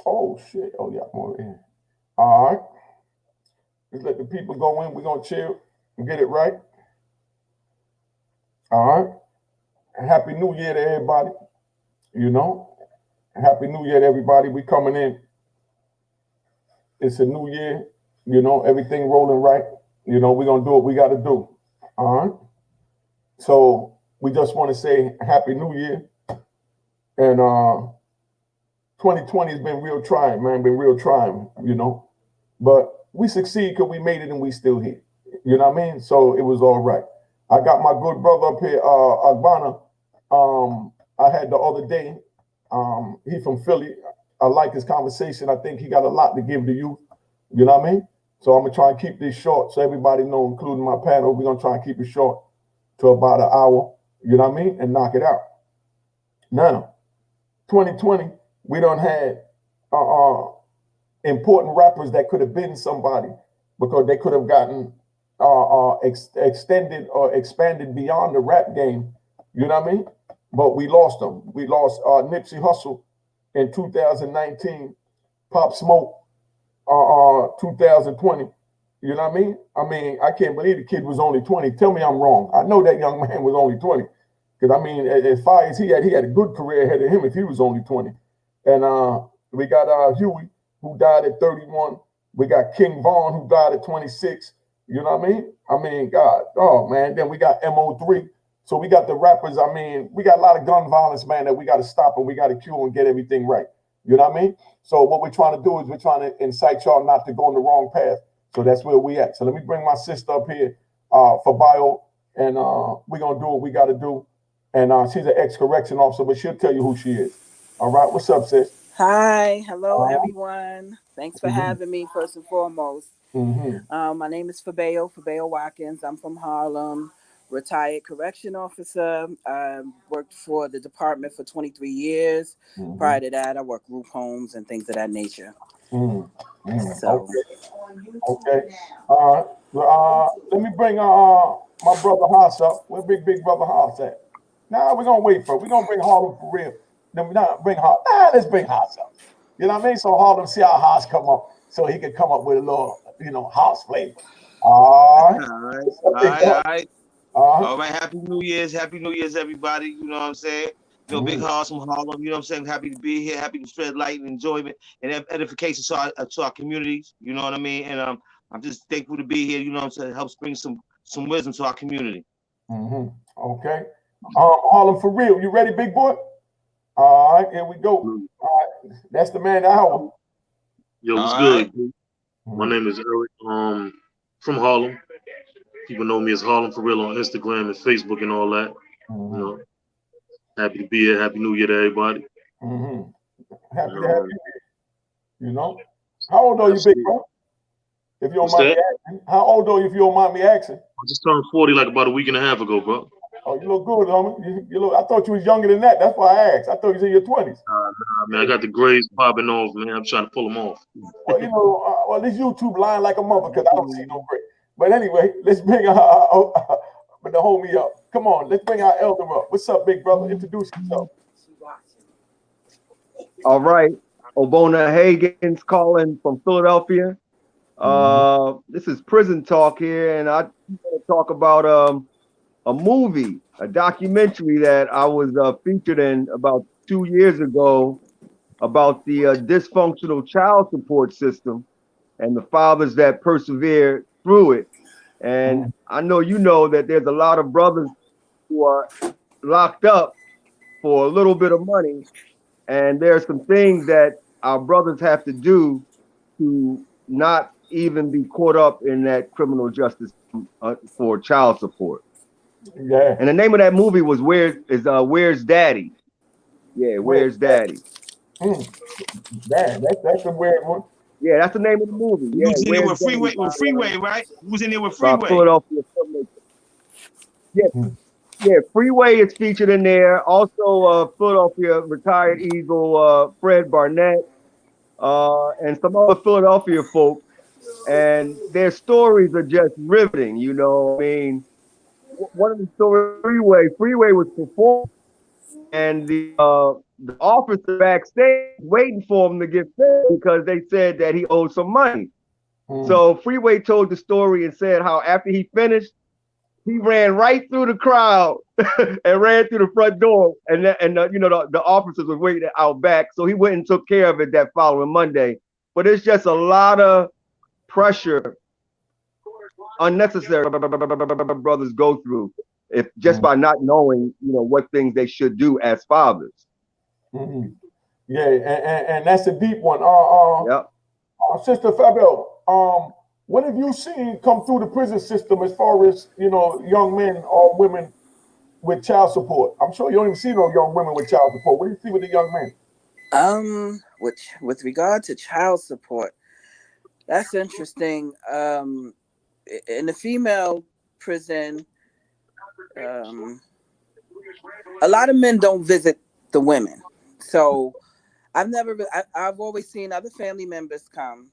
Oh shit. Oh yeah, more in. All right. Let's let the people go in. We're gonna chill and get it right. All right. Happy New Year to everybody. You know, Happy New Year to everybody. We coming in. It's a new year. Everything rolling right. We're gonna do what we gotta do. All right. So we just want to say Happy New Year. And 2020 has been real trying, man. Been real trying. But we succeed because we made it and we still here. You know what I mean? So it was all right. I got my good brother up here, Agbana. I had the other day. He from Philly. I like his conversation. I think he got a lot to give to you. You know what I mean? So I'm gonna try and keep this short so everybody know, including my panel. We're gonna try and keep it short to about an hour. You know what I mean? And knock it out. Now, 2020, we don't had important rappers that could have been somebody because they could have gotten extended or expanded beyond the rap game. You know what I mean? But we lost them. We lost Nipsey Hussle in 2019, Pop Smoke 2020. You know what I mean? I can't believe the kid was only 20. Tell me I'm wrong. I know that young man was only 20. Because as far as he had a good career ahead of him if he was only 20. And we got Huey, who died at 31. We got King Vaughn, who died at 26. You know what I mean? God, oh man. Then we got MO3. So we got the rappers. We got a lot of gun violence, man, that we got to stop and we got to cure and get everything right. You know what I mean? So what we're trying to do is we're trying to incite y'all not to go on the wrong path. So that's where we at. So let me bring my sister up here for bio, and we're gonna do what we got to do. And she's an ex-correction officer, but she'll tell you who she is. All right, what's up, sis? Hi, hello everyone. Thanks for Mm-hmm. having me. First and foremost, Mm-hmm. my name is Fabeo Watkins. I'm from Harlem, retired correction officer. I worked for the department for 23 years. Mm-hmm. Prior to that, I worked group homes and things of that nature. Mm-hmm. So, Okay. Okay. All right. Well, let me bring my brother Haas up. Where big brother Haas at? Nah, we're gonna wait for it. We're gonna bring Harlem for real. Then we not bring Haas. Let's bring Haas up. You know what I mean? So Harlem see how Haas come up, so he can come up with a little, Haas flavor. All right. All right, What's all up, big right, boy? all right. Uh huh. All right, Happy New Year's, everybody. You know what I'm saying? Big Mm-hmm. Hoss from Harlem. You know what I'm saying? Happy to be here. Happy to spread light and enjoyment and edification to our communities. You know what I mean? And I'm just thankful to be here. You know what I'm saying? Helps bring some wisdom to our community. Mm-hmm. Okay. Harlem for real. You ready, big boy? All right, here we go. All right, that's the man of the hour. Yo, what's All right. good? My name is Eric. From Harlem. People know me as Harlem for real on Instagram and Facebook and all that. You Mm-hmm. know, happy to be here. Happy New Year to everybody. Mm-hmm. Happy to have Um, you. How old are you, big absolutely. bro? If you don't What's mind me that? asking. How old are you, if you don't mind me asking? I just turned 40 like about a week and a half ago, bro. Oh, you look good, homie. You look. I thought you was younger than that. That's why I asked. I thought you was in your 20s. Nah, man, I got the grades popping off, man. I'm trying to pull them off. Well, this YouTube lying like a mother because I don't see no gray. But anyway, let's bring the homie up. Come on, let's bring our elder up. What's up, big brother? Introduce yourself. All right. Obona Hagen's calling from Philadelphia. Mm-hmm. This is Prison Talk here, and I want to talk about a movie, a documentary that I was featured in about 2 years ago about the dysfunctional child support system and the fathers that persevered through it. And I know you know that there's a lot of brothers who are locked up for a little bit of money, and there are some things that our brothers have to do to not even be caught up in that criminal justice for child support. Yeah. And the name of that movie was Where's Daddy? Yeah, Where? Where's Daddy? Mm, damn, that's a weird one. Yeah, that's the name of the movie. You Yeah, was in there Where's with Daddy Freeway, right? You was in there with by Freeway. Philadelphia filmmaker. Yeah, Mm, yeah, Freeway is featured in there. Also, Philadelphia retired Eagle Fred Barnett and some other Philadelphia folk. And their stories are just riveting. I mean, one of the stories, Freeway was performed and the officer backstage waiting for him to get fed because they said that he owed some money. So Freeway told the story and said how after he finished, he ran right through the crowd and ran through the front door, and the officers was waiting out back, so he went and took care of it that following Monday. But it's just a lot of pressure, unnecessary brothers go through if just by not knowing, what things they should do as fathers. Yeah, and that's a deep one. Yep. Sister Fabio, what have you seen come through the prison system as far as young men or women with child support? I'm sure you don't even see no young women with child support. What do you see with the young men? With regard to child support, that's interesting. In the female prison, a lot of men don't visit the women, so I've always seen other family members come.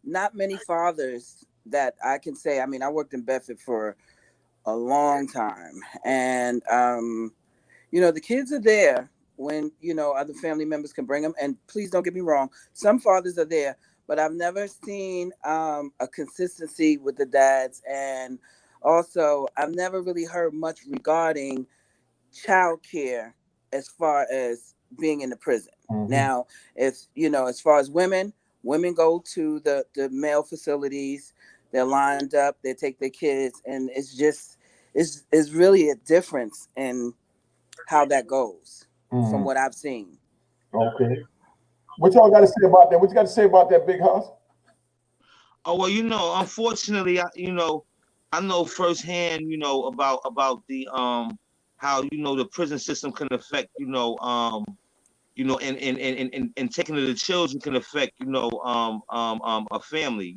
Not many fathers that I can say. I mean, I worked in Bedford for a long time, and the kids are there when other family members can bring them. And please don't get me wrong, some fathers are there, but I've never seen a consistency with the dads, and also I've never really heard much regarding child care as far as being in the prison. Now, if as far as women go to the male facilities, they're lined up, they take their kids, and it's really a difference in how that goes from what I've seen. Okay. What y'all got to say about that? What you got to say about that, Big House? Oh well, unfortunately, I know firsthand, about the how the prison system can affect, and taking of the children can affect, a family.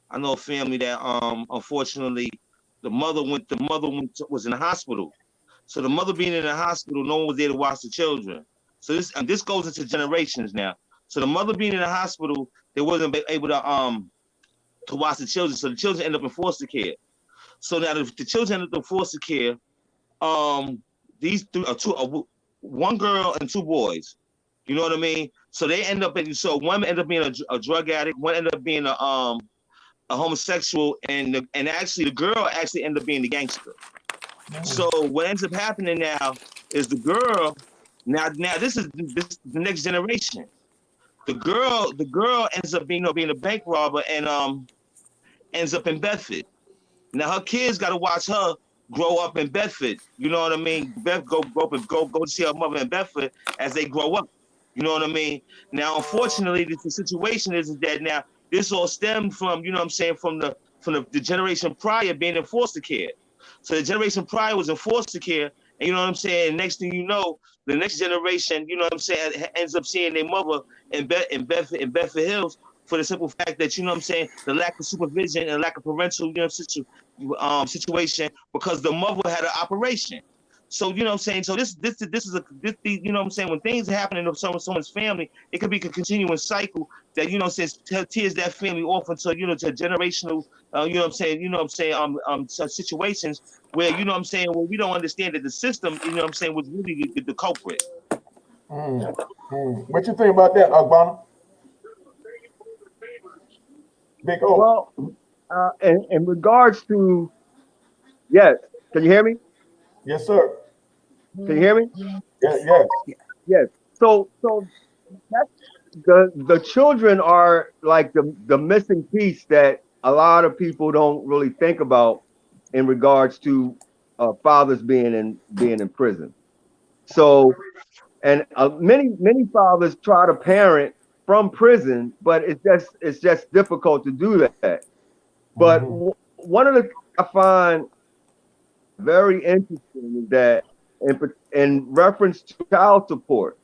I know a family that unfortunately was in the hospital. So the mother being in the hospital, no one was there to watch the children. So this goes into generations now. So the mother being in the hospital, they wasn't able to watch the children. So the children end up in foster care. So now the children end up in foster care. These one girl and two boys. You know what I mean? So they end up one ended up being a drug addict, one ended up being a homosexual, and actually the girl actually ended up being the gangster. So what ends up happening now is the girl. Now this is the next generation. The girl ends up being a bank robber and ends up in Bedford. Now her kids got to watch her grow up in Bedford. You know what I mean? Go to see her mother in Bedford as they grow up. You know what I mean? Now, unfortunately, the situation is that now this all stemmed from from the generation prior being in foster care. So the generation prior was in foster care, and you know what I'm saying. Next thing you know, the next generation, ends up seeing their mother in Bedford Hills for the simple fact that the lack of supervision and lack of parental situation because the mother had an operation. So so this when things happen in someone's family, it could be a continuing cycle that tears that family off into to generational situations where where we don't understand that the system was really the culprit. What you think about that, Agbana? Big O. Well, in regards to, yes, can you hear me? Yes, sir. Can you hear me? Yes. Yes. So that's the children are like the missing piece that a lot of people don't really think about in regards to fathers being in prison. So, and many fathers try to parent from prison, but it's just difficult to do that. But one of the things I find very interesting is that in reference to child support.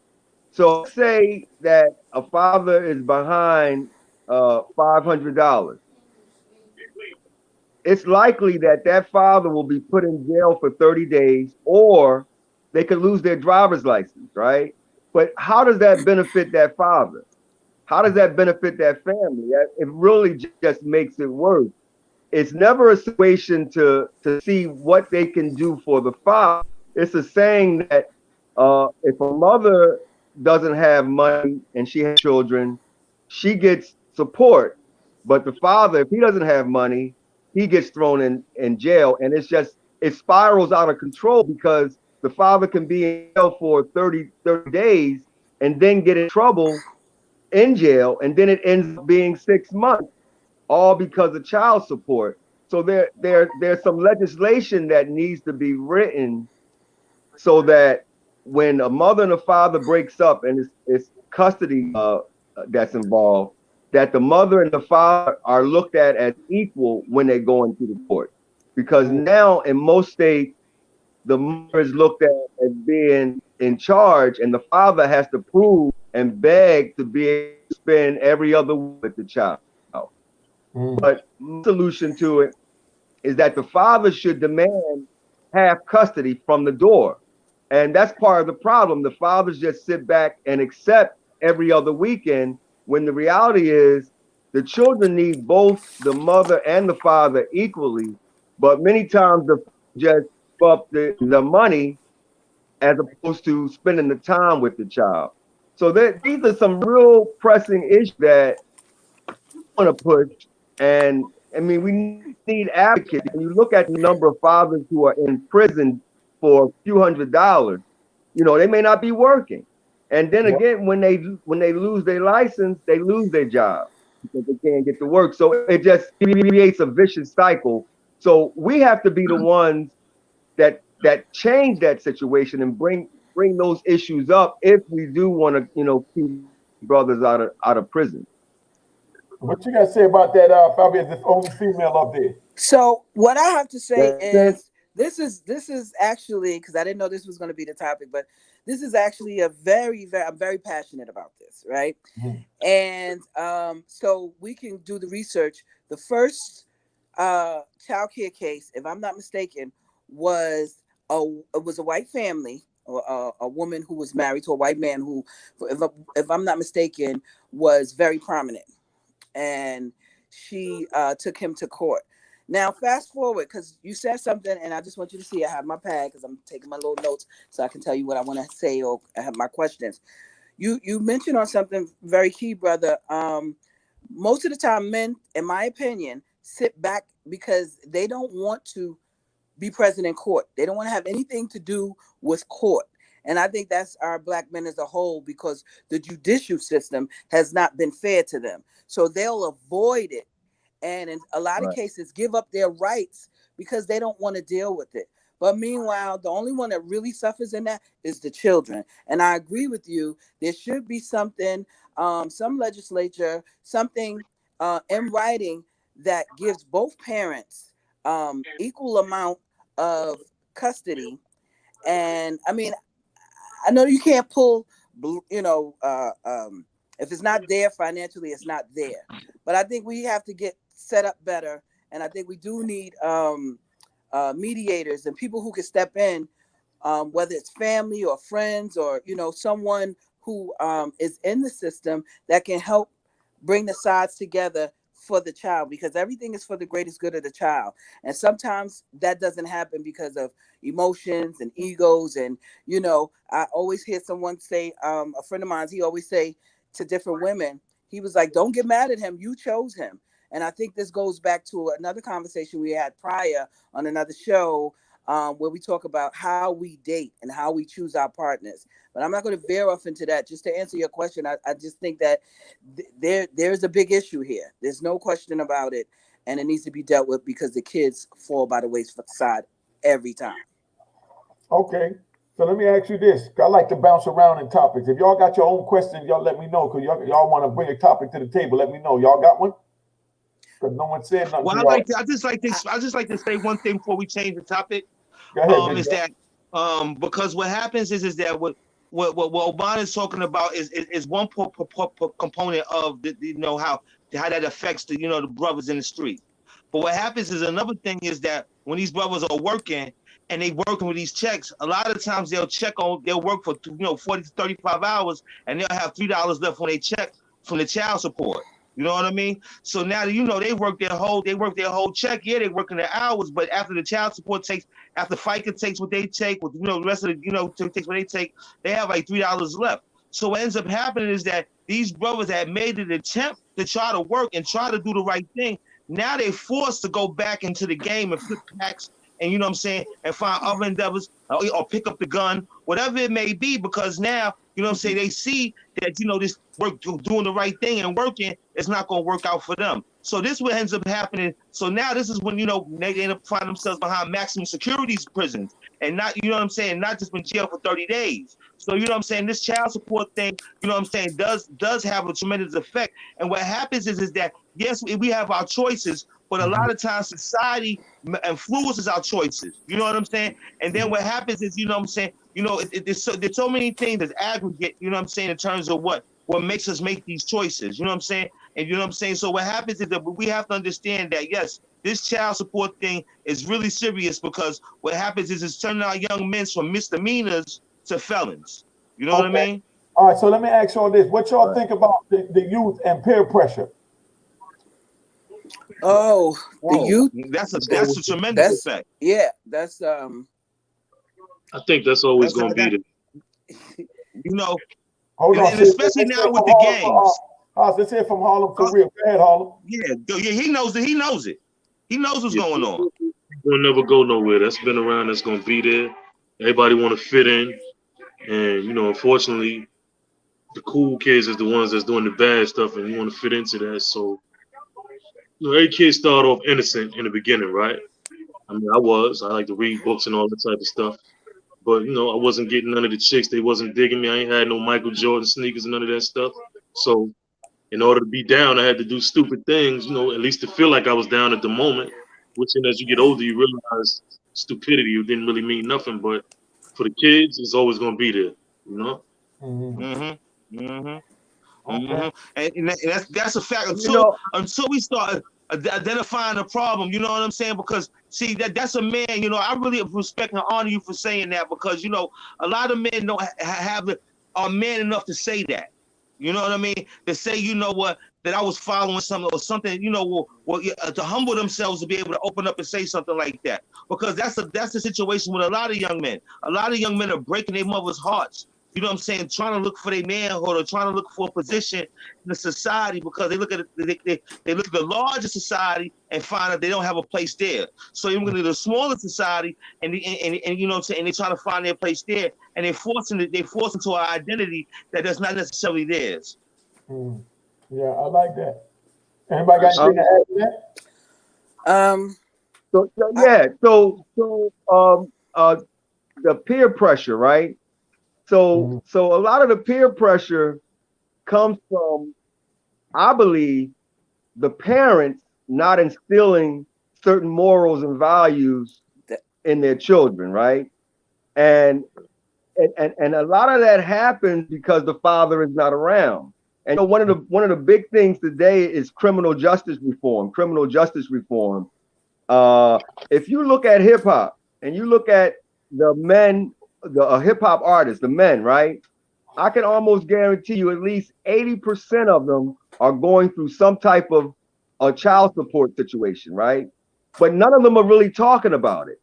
So let's say that a father is behind $500. It's likely that that father will be put in jail for 30 days, or they could lose their driver's license, right? But how does that benefit that father? How does that benefit that family? It really just makes it worse. It's never a situation to see what they can do for the father. it's a saying that if a mother doesn't have money and she has children, she gets support. But the father, if he doesn't have money, he gets thrown in jail. And it spirals out of control because the father can be in jail for 30 days and then get in trouble in jail. And then it ends up being 6 months, all because of child support. So there's some legislation that needs to be written so that when a mother and a father breaks up and it's custody that's involved, that the mother and the father are looked at as equal when they go into the court. Because now in most states, the mother is looked at as being in charge, and the father has to prove and beg to be able to spend every other week with the child. Mm. But my solution to it is that the father should demand half custody from the door. And that's part of the problem. The fathers just sit back and accept every other weekend when the reality is the children need both the mother and the father equally. But many times the just give up the money as opposed to spending the time with the child. So these are some real pressing issues that want to push. And I mean, we need advocates. When you look at the number of fathers who are in prison for a few $100s, they may not be working. And then Yeah. again, when they lose their license, they lose their job because they can't get to work. So it just creates a vicious cycle. So we have to be the ones that change that situation and bring those issues up if we do want to, keep brothers out of prison. What you got to say about that, Fabian? This only female up there. So what I have to say That's it. is this is actually, because I didn't know this was going to be the topic, but this is actually a I'm very passionate about this, right? Mm. And so we can do the research. The first child care case, if I'm not mistaken, was it was a white family, or a woman who was married to a white man who, if I'm not mistaken, was very prominent, and she took him to court. Now, fast forward, because you said something, and I just want you to see. I have my pad because I'm taking my little notes so I can tell you what I want to say, or I have my questions. You mentioned on something very key, brother. Most of the time, men, in my opinion, sit back because they don't want to be present in court. They don't want to have anything to do with court. And I think that's our black men as a whole, because the judicial system has not been fair to them. So they'll avoid it. And in a lot of Right. cases, give up their rights because they don't want to deal with it. But meanwhile, the only one that really suffers in that is the children. And I agree with you. There should be something, some legislature, something in writing that gives both parents equal amount of custody. And I mean, I know you can't pull, if it's not there financially, it's not there. But I think we have to get set up better, and I think we do need mediators and people who can step in, whether it's family or friends, or someone who is in the system that can help bring the sides together for the child, because everything is for the greatest good of the child. And sometimes that doesn't happen because of emotions and egos. And I always hear someone say, a friend of mine, he always say to different women, he was like, don't get mad at him, you chose him. And I think this goes back to another conversation we had prior on another show, where we talk about how we date and how we choose our partners. But I'm not going to veer off into that. Just to answer your question, I just think that there's a big issue here. There's no question about it, and it needs to be dealt with because the kids fall by the wayside every time. Okay. So let me ask you this. I like to bounce around in topics. If y'all got your own questions, y'all let me know. Because y'all want to bring a topic to the table, let me know. Y'all got one? Because no one said nothing Well, to y'all. I just like to say one thing before we change the topic. Go ahead, big Is bro. that because what happens is that what Obama is talking about is one component of how that affects the brothers in the street. But what happens is another thing is that when these brothers are working and they working with these checks, a lot of the times they'll work for 40 to 35 hours and they'll have $3 left on their check from the child support. You know what I mean? So now they work their whole check. Yeah, they working their hours, but after the child support takes, after FICA takes what they take, with the rest of the takes what they take, they have like $3 left. So what ends up happening is that these brothers that made an attempt to try to work and try to do the right thing, now they're forced to go back into the game and flip packs and you know what I'm saying, and find other endeavors or pick up the gun, whatever it may be, because now, you know what I'm saying, they see that, this work, doing the right thing and working, it's not going to work out for them. So this is what ends up happening. So now this is when, they end up finding themselves behind maximum security prisons and not, you know what I'm saying, not just in jail for 30 days. So, you know what I'm saying, this child support thing, you know what I'm saying, does have a tremendous effect. And what happens is that, yes, we have our choices, but a lot of times society influences our choices. You know what I'm saying? And then what happens is, you know what I'm saying, there's so many things that aggregate, you know what I'm saying, in terms of what makes us make these choices. You know what I'm saying? And you know what I'm saying? So what happens is that we have to understand that, yes, this child support thing is really serious, because what happens is it's turning our young men from misdemeanors to felons. You know what I mean? All right, so let me ask y'all this. What y'all think about the youth and peer pressure? Oh, the youth. That's a tremendous effect. Yeah, that's I think that's always gonna be the. Hold on, and especially now with the games. Let's hear from Harlem for real. Go ahead, Harlem. Yeah, he knows it. He knows it. He knows what's going on. We'll never go nowhere. That's been around. That's gonna be there. Everybody want to fit in, and unfortunately, the cool kids is the ones that's doing the bad stuff, and you want to fit into that. So, every kid start off innocent in the beginning, right? I mean, I like to read books and all that type of stuff, but I wasn't getting none of the chicks. They wasn't digging me. I ain't had no Michael Jordan sneakers and none of that stuff. So, in order to be down, I had to do stupid things, at least to feel like I was down at the moment. Which, as you get older, you realize stupidity didn't really mean nothing. But for the kids, it's always going to be there, And that's a fact. Until we start identifying the problem, you know what I'm saying? Because see, that's a man. I really respect and honor you for saying that, because a lot of men don't are man enough to say that. You know what I mean? To say, that I was following something or something, to humble themselves to be able to open up and say something like that. Because that's the situation with a lot of young men. A lot of young men are breaking their mother's hearts. You know what I'm saying? Trying to look for their manhood or trying to look for a position in the society, because they look at they look at the larger society and find that they don't have a place there. So they look at the smaller society and you know what I'm saying, and they try to find their place there, and they force into an identity that is not necessarily theirs. Yeah, I like that. Anybody got anything to add to that? So the peer pressure, right? So a lot of the peer pressure comes from, I believe, the parents not instilling certain morals and values in their children, right? And a lot of that happens because the father is not around. And one of the big things today is criminal justice reform. If you look at hip hop and you look at the men, the hip hop artists, the men, right? I can almost guarantee you at least 80% of them are going through some type of a child support situation, right? But none of them are really talking about it.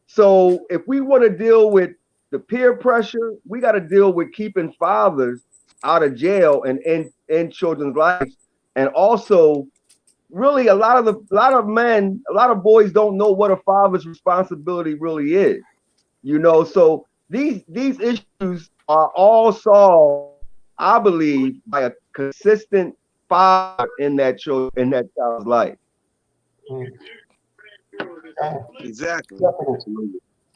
So if we want to deal with the peer pressure, we got to deal with keeping fathers out of jail and in children's lives. And also, really, a lot of boys don't know what a father's responsibility really is. So these issues are all solved, I believe, by a consistent father in that child's life. Exactly.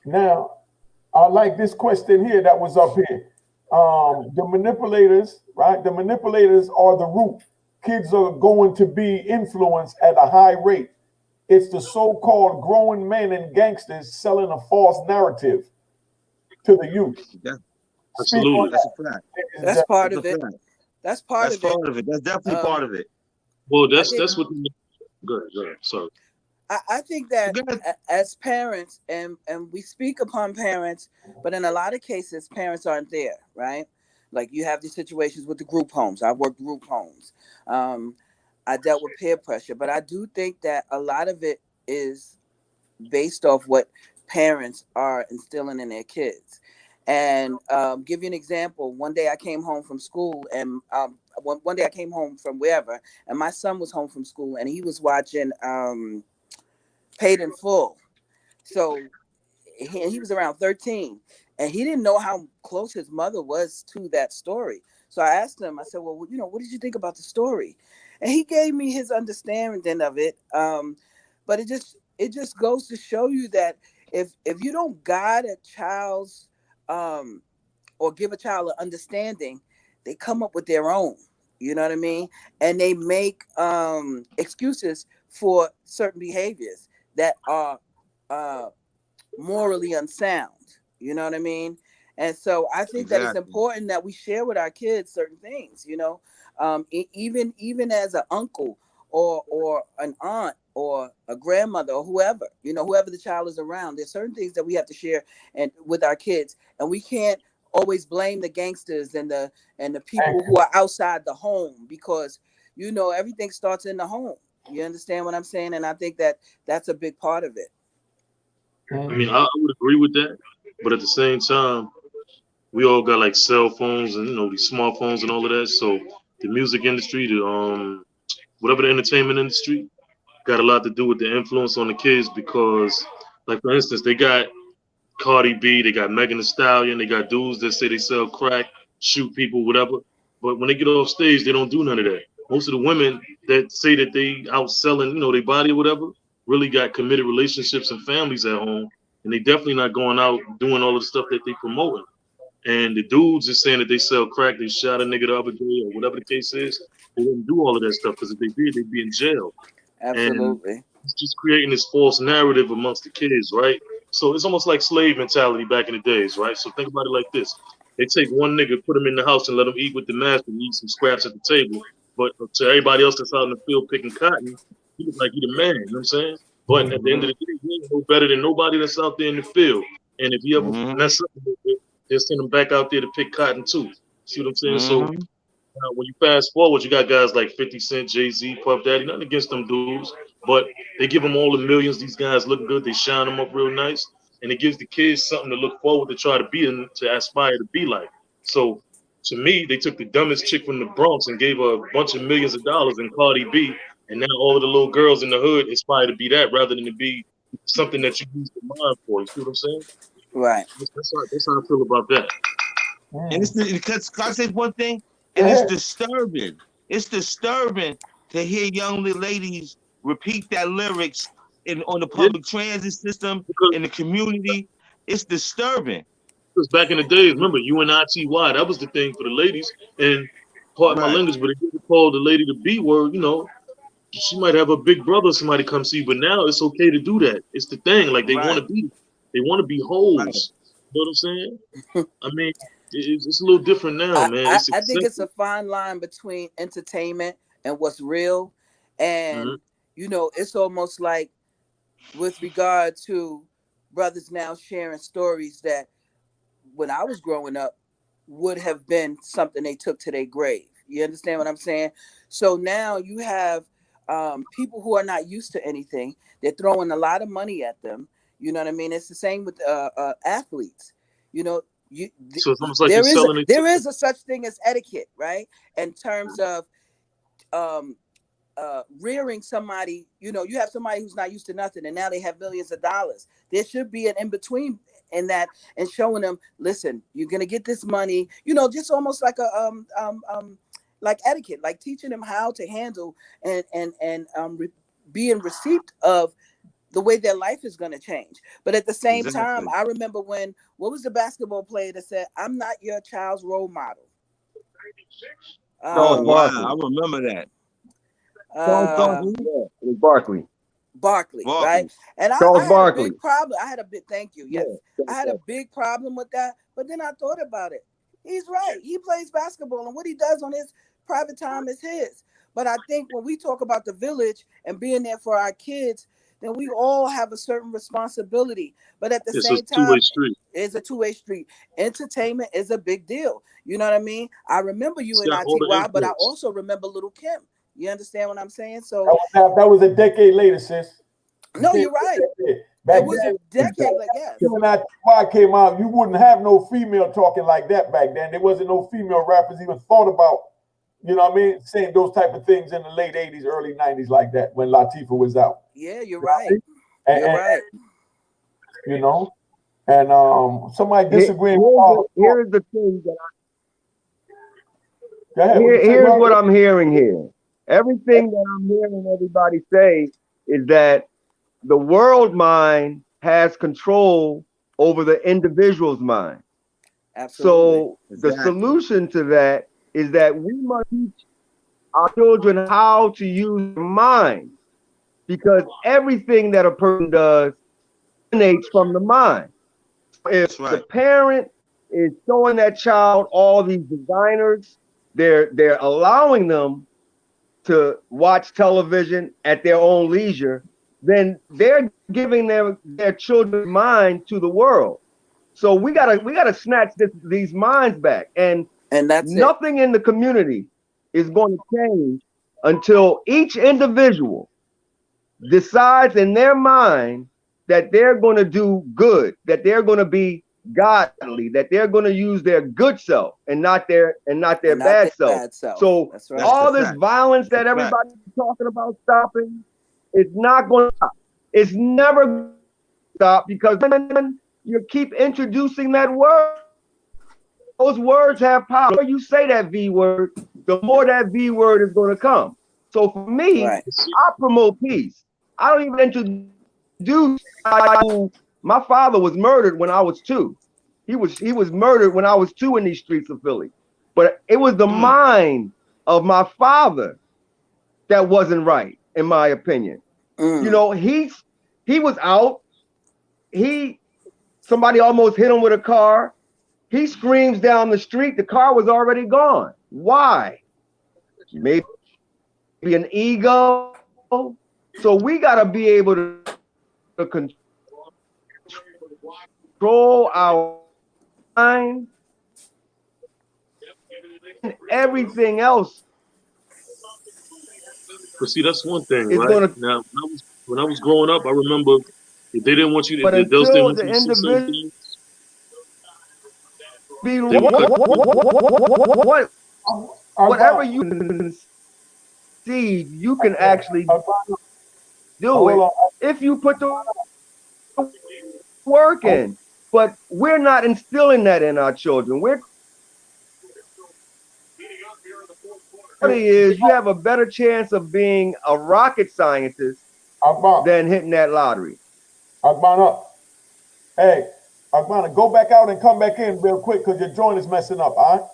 Now, I like this question here that was up here. The manipulators, right? The manipulators are the root. Kids are going to be influenced at a high rate. It's the so-called growing men and gangsters selling a false narrative to the youth. Yeah. Absolutely. That's a fact. That's part of it. That's part of it. That's definitely part of it. Well, that's what. Good. Sorry. I think that as parents, and we speak upon parents, but in a lot of cases, parents aren't there, right? Like you have these situations with the group homes. I work group homes. I dealt with peer pressure, but I do think that a lot of it is based off what parents are instilling in their kids. And give you an example. One day I came home from school, and one day I came home from wherever, and my son was home from school, and he was watching Paid in Full. So he was around 13, and he didn't know how close his mother was to that story. So I asked him, I said, well, what did you think about the story? And he gave me his understanding of it. But it just goes to show you that if you don't guide a child's or give a child an understanding, they come up with their own. You know what I mean? And they make excuses for certain behaviors that are morally unsound. You know what I mean? And so I think that it's Exactly. important that we share with our kids certain things. Even as an uncle or an aunt or a grandmother or whoever, whoever the child is around, there's certain things that we have to share and with our kids, and we can't always blame the gangsters and the people who are outside the home, because everything starts in the home. You understand what I'm saying? And I think that that's a big part of it. I mean, I would agree with that, but at the same time, we all got like cell phones and these smartphones and all of that. So the music industry, the whatever the entertainment industry, got a lot to do with the influence on the kids because, like for instance, they got Cardi B, they got Megan Thee Stallion, they got dudes that say they sell crack, shoot people, whatever. But when they get off stage, they don't do none of that. Most of the women that say that they out selling, their body or whatever, really got committed relationships and families at home, and they definitely not going out doing all of the stuff that they promoting. And the dudes is saying that they sell crack, they shot a nigga the other day, or whatever the case is. They didn't do all of that stuff because if they did, they'd be in jail. And Absolutely. it's just creating this false narrative amongst the kids, right? So it's almost like slave mentality back in the days, right? So think about it like this: they take one nigga, put him in the house, and let him eat with the master and eat some scraps at the table. But to everybody else that's out in the field picking cotton, he look like he the man. You know what I'm saying? But at the end of the day, he ain't no better than nobody that's out there in the field. And if he ever Mm-hmm. mess up a little bit, they'll send him back out there to pick cotton too. See what I'm saying? So Mm-hmm. when you fast forward, you got guys like 50 Cent, Jay-Z, Puff Daddy, nothing against them dudes, but they give them all the millions. These guys look good. They shine them up real nice. And it gives the kids something to look forward to try to be and to aspire to be like. So to me, they took the dumbest chick from the Bronx and gave her a bunch of millions of dollars in Cardi B. And now all of the little girls in the hood aspire to be that rather than to be something that you use the mind for. You see what I'm saying? Right. That's how I feel about that. And because can I say one thing? Go And it's ahead. disturbing. It's disturbing to hear young ladies repeat that lyrics on the Yeah, public transit system because in the community. It's disturbing. Because back in the days, remember UNITY, that was the thing for the ladies. And part of my Right. language, but if you call the lady the B word, she might have a big brother, somebody come see. But now it's okay to do that. It's the thing. Like Right. they want to be Right. hoes. You know what I'm saying? I mean, it's a little different now, I, man. I, It's I think it's a accepted. fine line between entertainment and what's real. Hmm. And, it's almost like with regard to brothers now sharing stories that when I was growing up would have been something they took to their grave. You understand what I'm saying? So now you have people who are not used to anything. They're throwing a lot of money at them. You know what I mean? It's the same with athletes. You know, So it's almost like you're there is selling it. there is a such thing as etiquette, right? In terms of um, rearing somebody. You have somebody who's not used to nothing, and now they have millions of dollars. There should be an in between in that, and showing them, listen, you're gonna get this money. Just almost like a like etiquette, like teaching them how to handle and be in receipt of the way their life is going to change. But at the same time, Exactly. I remember what was the basketball player that said, "I'm not your child's role model." Oh Charles Um, wow, I Barkley. remember that. Charles uh, who? Yeah, it was Barkley. Barkley, right? Barkley. And I Charles had a Barkley. big problem. Thank you. Yeah, Yes. I Charles had a Barkley. big problem with that. But then I thought about it. He's right. He plays basketball, and what he does on his private time is his. But I think when we talk about the village and being there for our kids, then we all have a certain responsibility. But at the Yeah, so it's same a two-way time, street. it's a two-way street. Entertainment is a big deal. You know what I mean? I remember you It's in got all the ITY, but I influence. also remember Little Kim. You understand what I'm saying? So that was a decade later, sis. no, you're right. Back It was then, a decade, like yes. when that came out, you wouldn't have no female talking like that back then. There wasn't no female rappers even thought about, you know what I mean, saying those type of things in the late 80s, early 90s like that when Latifah was out. Yeah, you're right. And, You're right. you know, and somebody disagreeing. Here's the thing that Go ahead, here's what I'm hearing here. Everything that I'm hearing everybody say is that the world mind has control over the individual's mind. Absolutely. So the solution to that is that we must teach our children how to use their mind, because everything that a person does emanates from the mind. If the parent is showing that child all these designers, they're allowing them to watch television at their own leisure, then they're giving their children's mind to the world. So we gotta snatch these minds back, and that's nothing in the community is going to change until each individual decides in their mind that they're going to do good, that they're going to be godly, that they're going to use their good self and not their bad self. So that's right. all this violence that everybody's talking about stopping, it's not going to stop. It's never going to stop, because when you keep introducing that word, those words have power. The more you say that V word, the more that V word is going to come. So for me, I promote peace. I don't even introduce. My father was murdered when I was 2. He was murdered when I was 2 in these streets of Philly. But it was the mind of my father that wasn't right, in my opinion. You know, he was out. Somebody almost hit him with a car. He screams down the street. The car was already gone. Why? Maybe an ego. So we got to be able to control our mind, and everything else. But see, that's one thing, right? Now, when I was growing up, I remember if they didn't want you to, but the adults didn't want the you to see certain things. Whatever you can see, you can actually do it if you put the work in. But we're not instilling that in our children. You have a better chance of being a rocket scientist than hitting that lottery. Akbana, hey, Akbana, go back out and come back in real quick, because your joint is messing up, all right?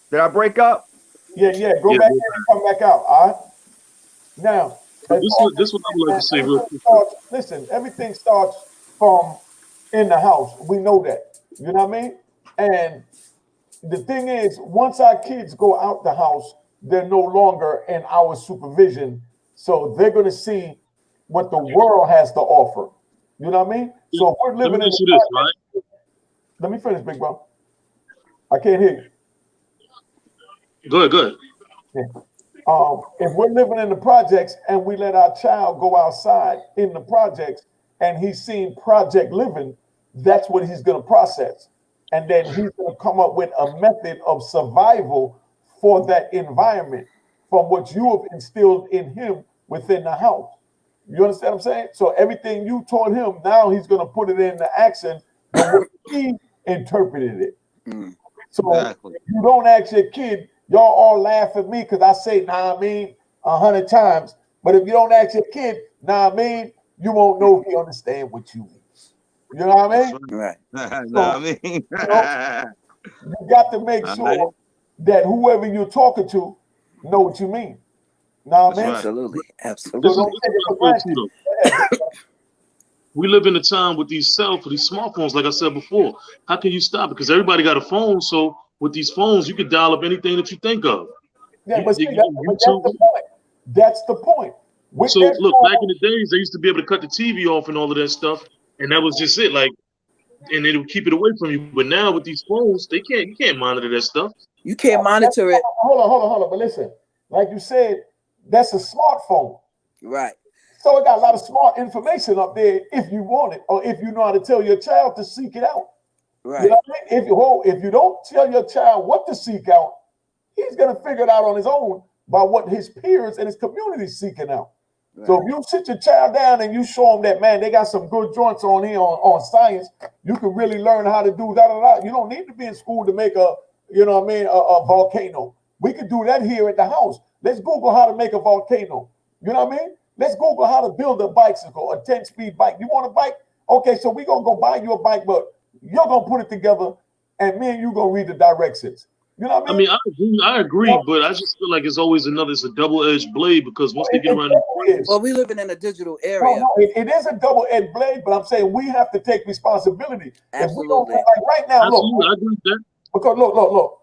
Did I break up? Yeah, go back in and come back out, all right? Now, this is what I would like to say real quick. Listen, everything starts from in the house. We know that. You know what I mean? And the thing is, once our kids go out the house, they're no longer in our supervision. So they're going to see what the world has to offer. You know what I mean? So if we're living Let me finish, big bro. I can't hear you. Go ahead. If we're living in the projects and we let our child go outside in the projects and he's seen project living, that's what he's going to process. And then he's going to come up with a method of survival for that environment from what you have instilled in him within the house. You understand what I'm saying? So everything you taught him, now he's going to put it into action the way he interpreted it. So you don't ask your kid, y'all all laugh at me because I say, nah, I mean, 100 times. But if you don't ask your kid, nah, I mean, you won't know if he understand what you mean. You know what I mean? Right. You got to make sure that whoever you're talking to know what you mean. Know what I mean? Absolutely. We live in a time with these smartphones, like I said before. How can you stop it? Because everybody got a phone. So with these phones, you could dial up anything that you think of. Yeah, but that's the point. That's the point. So look, back in the days, they used to be able to cut the TV off and all of that stuff, and that was just it. Like, and it would keep it away from you. But now with these phones, you can't monitor that stuff. You can't monitor it. Hold on. But listen, like you said, that's a smartphone. Right. So it got a lot of smart information up there if you want it, or if you know how to tell your child to seek it out. Right. You know what I mean? If you don't tell your child what to seek out, he's gonna figure it out on his own by what his peers and his community is seeking out. Right. So if you sit your child down and you show them that, man, they got some good joints on here on science, you can really learn how to do that. You don't need to be in school to make a, you know what I mean, a volcano. We could do that here at the house. Let's Google how to make a volcano. You know what I mean? Let's Google how to build a bicycle, a 10-speed bike. You want a bike? Okay, so we're gonna go buy you a bike, but you're gonna put it together, and me and you gonna read the directions. You know what I mean? I agree, but I just feel like it's always it's a double-edged blade, because once they get around well, we living in a digital area. No, it is a double-edged blade, but I'm saying we have to take responsibility. Absolutely. Like right now, Absolutely, I agree with that. Because look.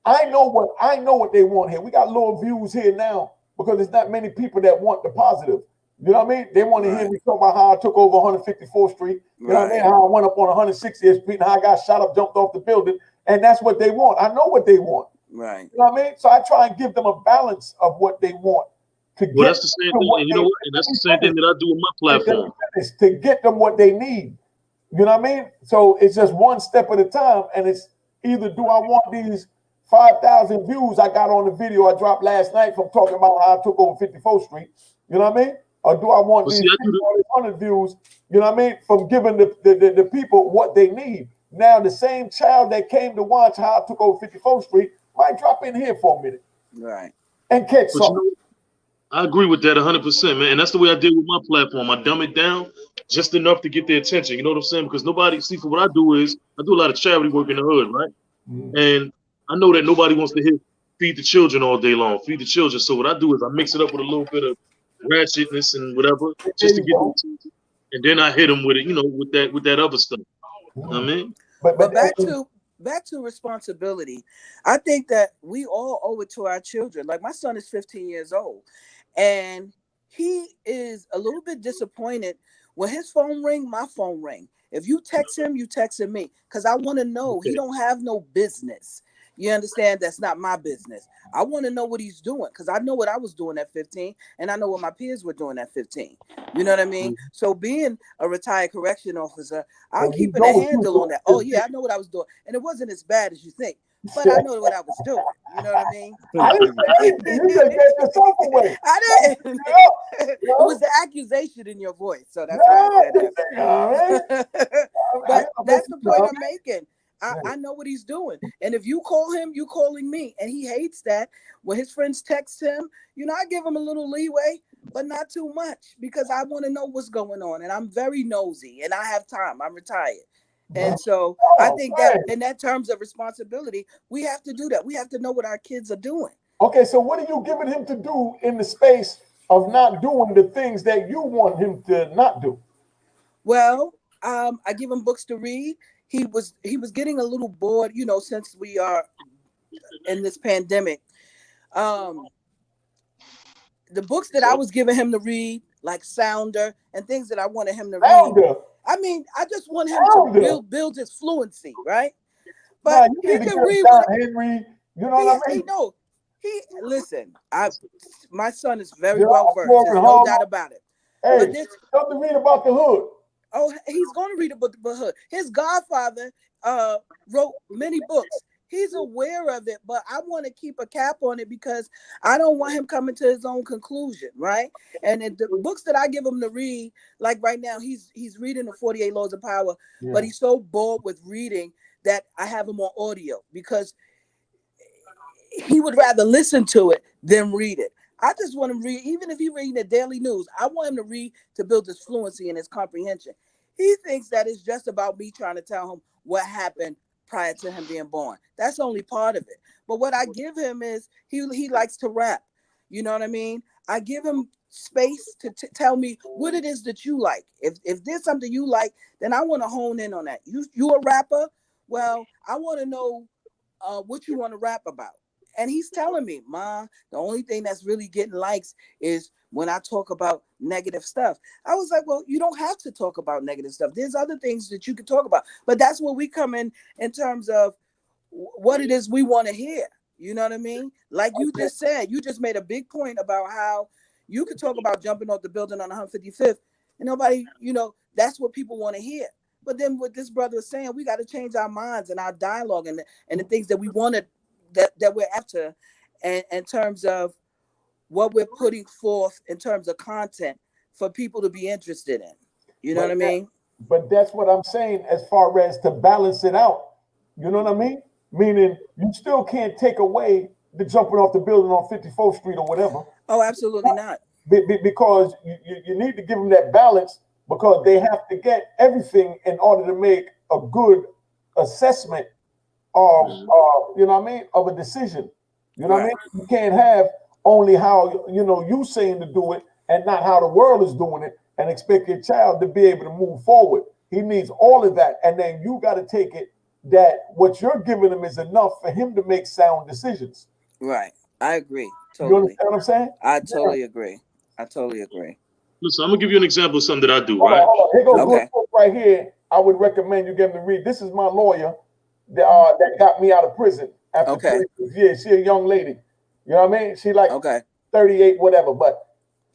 I know what they want here. We got lower views here now because there's not many people that want the positive. You know what I mean? They want to hear me talk about how I took over 154th Street. You know what I mean? How I went up on 160th Street and how I got shot up, jumped off the building. And that's what they want. I know what they want. Right. You know what I mean? So I try and give them a balance of what they want. Well, that's the same thing. And you know what? And that's the same thing that I do with my platform. To get them what they need. You know what I mean? So it's just one step at a time. And it's either do I want these 5,000 views I got on the video I dropped last night from talking about how I took over 54th Street. You know what I mean? Or do I want these 100 views, you know what I mean, from giving the people what they need? Now, the same child that came to watch how I took over 54th Street might drop in here for a minute. Right. And catch something. I agree with that 100%, man. And that's the way I deal with my platform. I dumb it down just enough to get their attention. You know what I'm saying? Because for what I do is, I do a lot of charity work in the hood, right? And I know that nobody wants to hear feed the children all day long, feed the children. So what I do is I mix it up with a little bit of ratchetness and whatever, just to get them attention. And then I hit them with it, with that other stuff. You know what I mean? But back to responsibility. I think that we all owe it to our children. Like my son is 15 years old, and he is a little bit disappointed when his phone ring, my phone ring. If you text him, you texting me, because I want to know. He don't have no business. You understand? That's not my business. I want to know what he's doing, because I know what I was doing at 15, and I know what my peers were doing at 15. You know what I mean? So being a retired correction officer, I'm keeping a handle on that. Oh, yeah, I know what I was doing. And it wasn't as bad as you think, but I know what I was doing. You know what I mean? I didn't. It was the accusation in your voice. So that's why I said that. But that's the point I'm making. I know what he's doing. And if you call him, you calling me. And he hates that. When his friends text him, I give him a little leeway, but not too much, because I want to know what's going on. And I'm very nosy, and I have time. I'm retired. And so I think that in that terms of responsibility, we have to do that. We have to know what our kids are doing. Okay, so what are you giving him to do in the space of not doing the things that you want him to not do? Well, I give him books to read. He was getting a little bored, since we are in this pandemic. The books that I was giving him to read, like Sounder and things that I wanted him to read. I mean, I just want him to build his fluency, right? But he can read Henry. You know what I mean? Listen. My son is very well versed. There's no doubt about it. Hey, tell him to read about the hood. Oh, he's going to read about the hood. His godfather wrote many books. He's aware of it, but I want to keep a cap on it, because I don't want him coming to his own conclusion, right? And the books that I give him to read, like right now, he's reading the 48 Laws of Power, but he's so bored with reading that I have him on audio, because he would rather listen to it than read it. I just want him to read, even if he's reading the daily news, I want him to read to build his fluency and his comprehension. He thinks that it's just about me trying to tell him what happened prior to him being born. That's only part of it. But what I give him is he likes to rap. You know what I mean? I give him space to tell me what it is that you like. If there's something you like, then I want to hone in on that. You a rapper? Well, I want to know what you want to rap about. And he's telling me, Ma, the only thing that's really getting likes is when I talk about negative stuff. I was like, well, you don't have to talk about negative stuff. There's other things that you can talk about. But that's where we come in terms of what it is we want to hear. You know what I mean? Like you just said, you just made a big point about how you could talk about jumping off the building on 155th, and nobody, that's what people want to hear. But then what this brother is saying, we got to change our minds and our dialogue and the things that we wanted, that we're after, and in terms of what we're putting forth in terms of content for people to be interested in. You know what I mean? But that's what I'm saying as far as to balance it out. You know what I mean? Meaning you still can't take away the jumping off the building on 54th Street or whatever. Oh, absolutely not. Because you need to give them that balance, because they have to get everything in order to make a good assessment of, you know what I mean, of a decision. You know what I mean? You can't have only how, you saying to do it and not how the world is doing it and expect your child to be able to move forward. He needs all of that. And then you got to take it that what you're giving him is enough for him to make sound decisions. Right. I agree. Totally. You understand what I'm saying? I totally agree. I totally agree. Listen, I'm gonna give you an example of something that I do, Hold right? on. Here goes Okay. a book right here. I would recommend you give him to read. This is my lawyer that got me out of prison after 26 years. She a young lady. You know what I mean? She like 38, whatever. But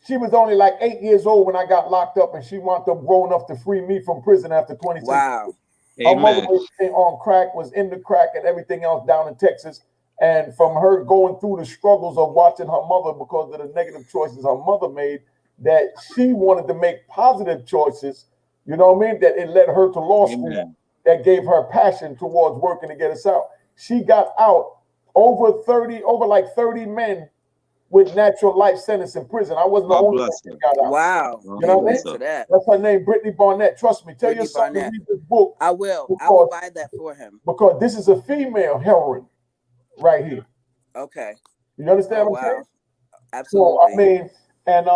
she was only like 8 years old when I got locked up, and she wound up growing up to free me from prison after 26 Wow. years. Her mother was on crack, was into crack and everything else down in Texas. And from her going through the struggles of watching her mother because of the negative choices her mother made, that she wanted to make positive choices, you know what I mean? That it led her to law school, that gave her passion towards working to get us out. She got out over like 30 men with natural life sentence in prison. I wasn't the only one that got out. Wow. You know what I mean? That's her name, Brittany Barnett. Trust me. Tell your son to read this book. I will. I will buy that for him. Because this is a female heroine right here. Okay. You understand what I'm saying? Absolutely. So, I mean, and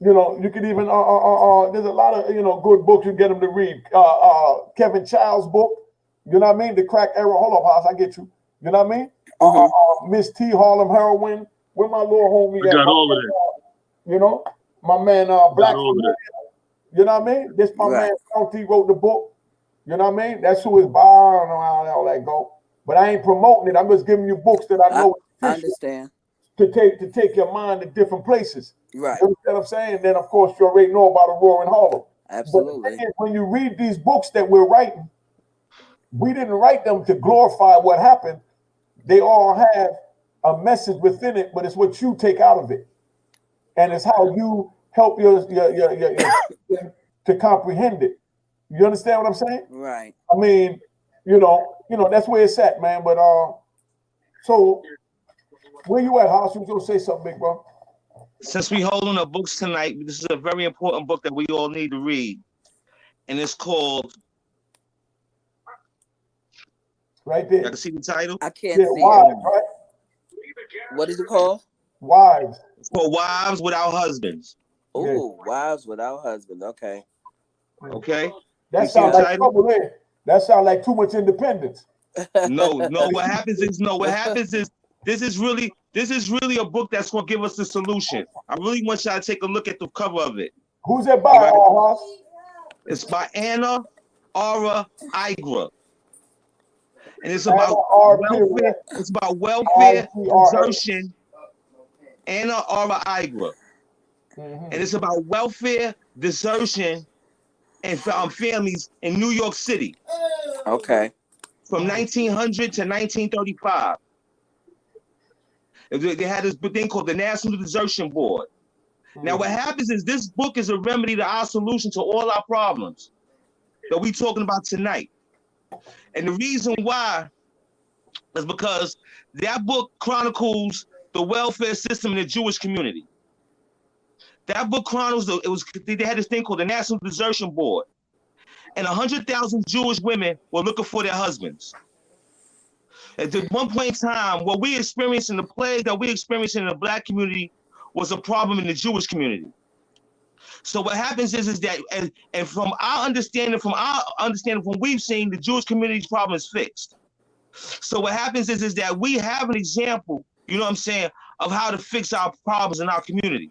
you could even there's a lot of good books you get them to read. Kevin Child's book, you know what I mean? The Crack Era. Hold up, House, I get you. You know what I mean? Miss T. Harlem Heroin. With my little homie. I got all of that. My man Black. You know what I mean? This my man County wrote the book. You know what I mean? That's who is by. I don't know how all that go. But I ain't promoting it. I'm just giving you books that I know. I understand. To take your mind to different places. Right. You understand what I'm saying? Then of course you already know about Aurora and Harlem. Absolutely. But when you read these books that we're writing, we didn't write them to glorify what happened. They all have a message within it, but it's what you take out of it, and it's how you help your to comprehend it. You understand what I'm saying? Right. I mean, that's where it's at, man. But so where you at, House? You was gonna say something, big bro? Since we holding the books tonight, this is a very important book that we all need to read, and it's called. Right there. I can see the title. I can't see Wives, it. right? What is it called? Wives. It's called Wives Without Husbands. Oh, Wives Without Husbands. Okay. Okay. That sounds like trouble there. That sounds like too much independence. No. What happens is this is really a book that's gonna give us the solution. I really want y'all to take a look at the cover of it. Who's that by? Right? It's by Anna Aura Igra. And it's about welfare. It's about welfare, desertion. Anna Aura Igra. And it's about welfare, desertion, and families in New York City. Okay. From 1900 to 1935. They had this thing called the National Desertion Board. Now, what happens is this book is a remedy to our solution to all our problems that we're talking about tonight. And the reason why is because that book chronicles the welfare system in the Jewish community. That book chronicles, they had this thing called the National Desertion Board. And 100,000 Jewish women were looking for their husbands. At one point in time, what we experienced in the plague that we experienced in the Black community was a problem in the Jewish community. So what happens is that, and from our understanding, from we've seen, the Jewish community's problem is fixed. So what happens is that we have an example, you know what I'm saying, of how to fix our problems in our community.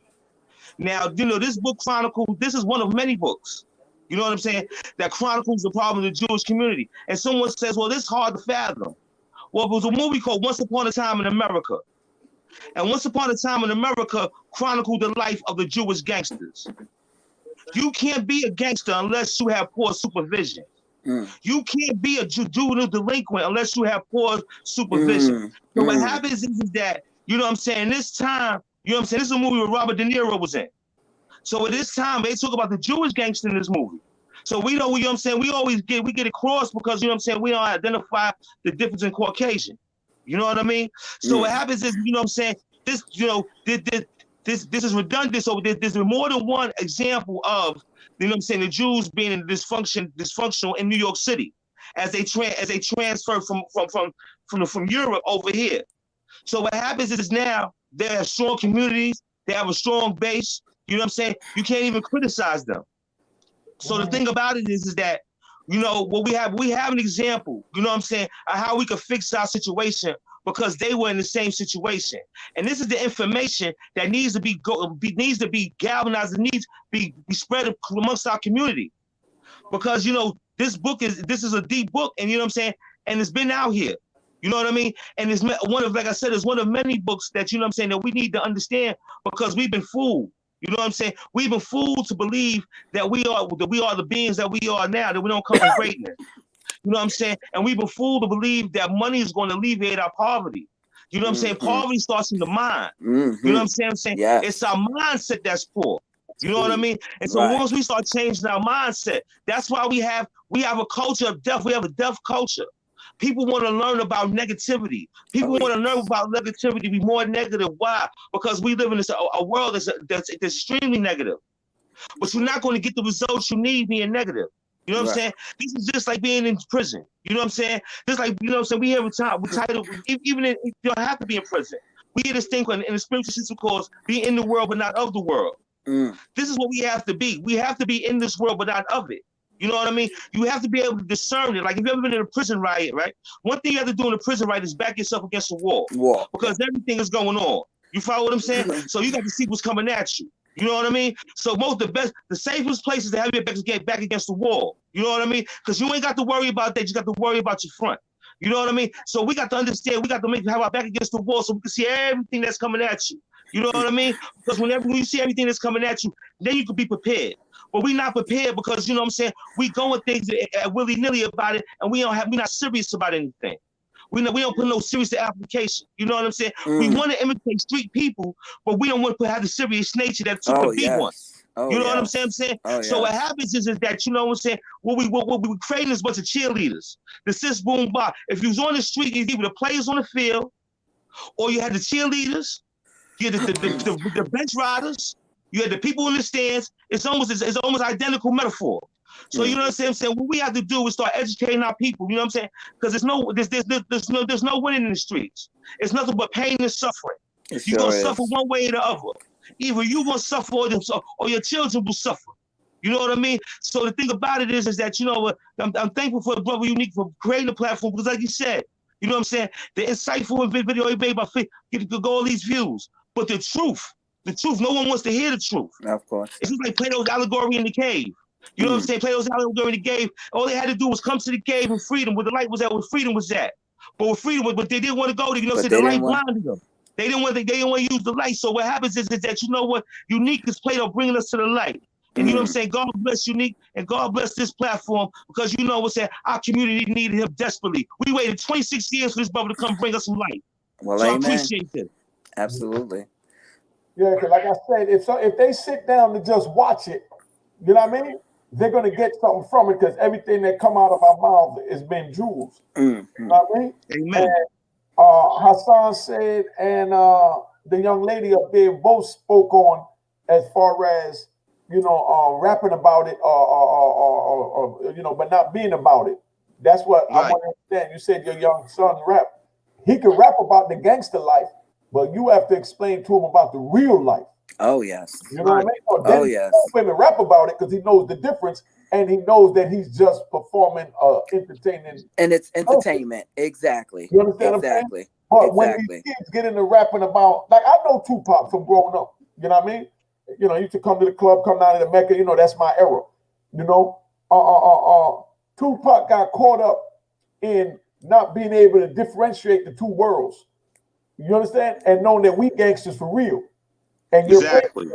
Now, this book chronicles, this is one of many books, you know what I'm saying, that chronicles the problem of the Jewish community. And someone says, well, this is hard to fathom. Well, it was a movie called Once Upon a Time in America. And Once Upon a Time in America chronicled the life of the Jewish gangsters. You can't be a gangster unless you have poor supervision. You can't be a juvenile delinquent unless you have poor supervision. So what happens is that, you know what I'm saying, this time, you know what I'm saying, this is a movie where Robert De Niro was in. So at this time, they talk about the Jewish gangster in this movie. So we know, you know what I'm saying, we get it crossed because, you know what I'm saying, we don't identify the difference in Caucasian. You know what I mean? So what happens is, you know what I'm saying, this, you know, this is redundant. So there's more than one example of, you know what I'm saying, the Jews being dysfunctional in New York City as they transfer from Europe over here. So what happens is now they have strong communities, they have a strong base. You know what I'm saying? You can't even criticize them. So the thing about it is that, you know, what we have an example, you know what I'm saying, of how we could fix our situation because they were in the same situation. And this is the information that needs to be galvanized, and needs to be spread amongst our community. Because, you know, this is a deep book, and you know what I'm saying, and it's been out here. You know what I mean? And it's one of, like I said, it's one of many books that, you know what I'm saying, that we need to understand because we've been fooled. You know what I'm saying? We've been fooled to believe that we are the beings that we are now, that we don't come from greatness. You know what I'm saying? And we've been fooled to believe that money is going to alleviate our poverty. You know what I'm saying? Poverty starts in the mind. You know what I'm saying? Yes. It's our mindset that's poor. You know what I mean? And so once we start changing our mindset, that's why we have a culture of death. We have a death culture. People want to learn about negativity. People want to learn about negativity, be more negative. Why? Because we live in a world that's extremely negative. But you're not going to get the results you need being negative. You know what I'm saying? This is just like being in prison. You know what I'm saying? Just like, you know what I'm saying, we have a title, even if you don't have to be in prison. We get this thing in the spiritual system called being in the world but not of the world. This is what we have to be. We have to be in this world but not of it. You know what I mean? You have to be able to discern it. Like, if you've ever been in a prison riot, right? One thing you have to do in a prison riot is back yourself against the wall. Because everything is going on. You follow what I'm saying? So you got to see what's coming at you. You know what I mean? So the safest places to have your back against the wall. You know what I mean? Because you ain't got to worry about that. You got to worry about your front. You know what I mean? So we got to understand, we got to have our back against the wall so we can see everything that's coming at you. You know what I mean? Because when you see everything that's coming at you, then you can be prepared. But we're not prepared because, you know what I'm saying, we going things willy-nilly about it, and we're not serious about anything. We don't put no serious application. You know what I'm saying? We want to imitate street people, but we don't want to have the serious nature that took the big one. You know what I'm saying? So what happens is that, you know what I'm saying, what we creating is a bunch of cheerleaders. The sis boom bar. If you was on the street, you either the players on the field, or you had the cheerleaders, you had the bench riders, you had the people in the stands. It's almost identical metaphor. So you know what I'm saying? What we have to do is start educating our people. You know what I'm saying? Because there's no winning in the streets. It's nothing but pain and suffering. You're gonna suffer one way or the other. Either you're gonna suffer or your children will suffer. You know what I mean? So the thing about it is that, you know what, I'm thankful for Brother Unique for creating a platform, because like you said, you know what I'm saying? The insightful video he made about get to go all these views. But the truth, no one wants to hear the truth. Of course. It's just like Plato's allegory in the cave. You know what I'm saying? Plato's allegory in the cave. All they had to do was come to the cave with freedom, where the light was at, where freedom was at. But they didn't want to go there. You know what I'm saying? The light blinded them. They didn't want to use the light. So what happens is that, you know what? Unique is Plato bringing us to the light. And you know what I'm saying? God bless Unique, and God bless this platform, because you know what I'm saying? Our community needed him desperately. We waited 26 years for this brother to come bring us some light. Well, so amen. I appreciate that. Absolutely. Yeah, because like I said, if they sit down to just watch it, you know what I mean? They're gonna get something from it, because everything that come out of our mouth has been jewels. You know what I mean? Amen. And Hassan said, and the young lady up there both spoke on, as far as, you know, rapping about it, or you know, but not being about it. That's what I want to understand. You said your young son rap. He can rap about the gangster life, but you have to explain to him about the real life. Oh yes. You know what I mean? Or Oh yes. Him to rap about it, because he knows the difference, and he knows that he's just performing, entertaining. And it's entertainment. Exactly. You understand exactly. what I'm saying? But when these kids get into rapping about, like, I know Tupac from growing up. You know what I mean? You know, he used to come to the club, come down to the Mecca. You know, that's my era. You know, Tupac got caught up in not being able to differentiate the two worlds. You understand? And knowing that we gangsters for real. And you're Exactly.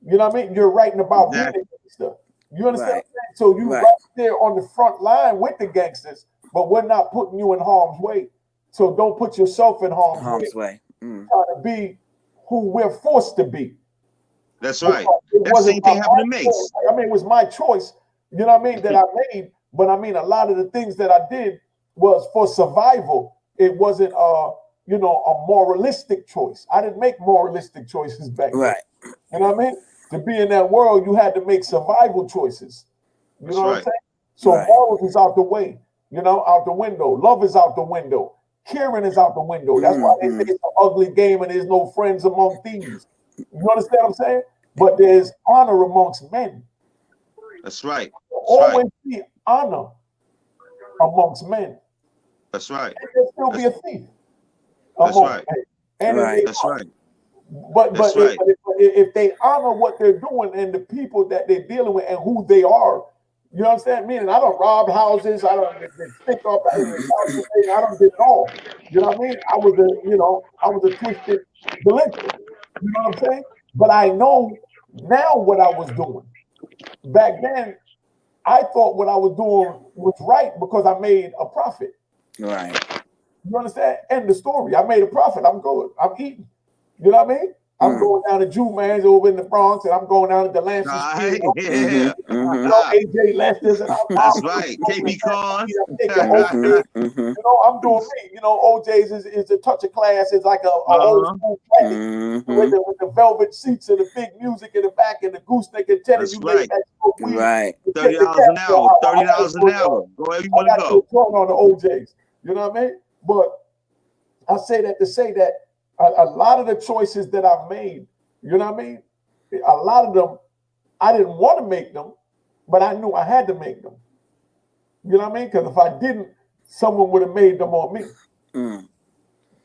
you know what I mean? You're writing about being a gangster. You understand? Right. So you right there on the front line with the gangsters, but we're not putting you in harm's way. So don't put yourself in harm's way. Mm. Trying to be who we're forced to be. That's right. That same thing happened to Mace. I mean, it was my choice, you know what I mean, that I made. But I mean, a lot of the things that I did was for survival. It wasn't you know, a moralistic choice. I didn't make moralistic choices back then. You know what I mean? To be in that world, you had to make survival choices. You know what I'm saying? So morals is out the way, you know, out the window. Love is out the window. Caring is out the window. That's why they say it's an ugly game and there's no friends among thieves. You understand what I'm saying? But there's honor amongst men. That's right. Always be honor amongst men. That's right. And there'll still be a thief. That's right. That's right. But if they honor what they're doing and the people that they're dealing with and who they are, you know what I'm saying? Meaning I don't rob houses, I don't stick up, I don't get it all. You know what I mean? I was a twisted delinquent. You know what I'm saying? But I know now what I was doing. Back then, I thought what I was doing was right because I made a profit. Right. You understand? End the story. I made a profit. I'm good. I'm eating. You know what I mean? I'm going down to Jew Man's over in the Bronx, and I'm going down to the Lancers. AJ Lester's, and that's right. KB Khan. You know, I'm doing me. You know, OJ's is a touch of class. It's like a old school classic with the velvet seats and the big music in the back and the gooseneck and tennis. That's right. Right. $30 an hour. $30 an hour. Go wherever you want to go. On the OJ's. You know what I mean? But I say that to say that a lot of the choices that I've made, you know what I mean? A lot of them, I didn't want to make them, but I knew I had to make them. You know what I mean? Because if I didn't, someone would have made them on me. You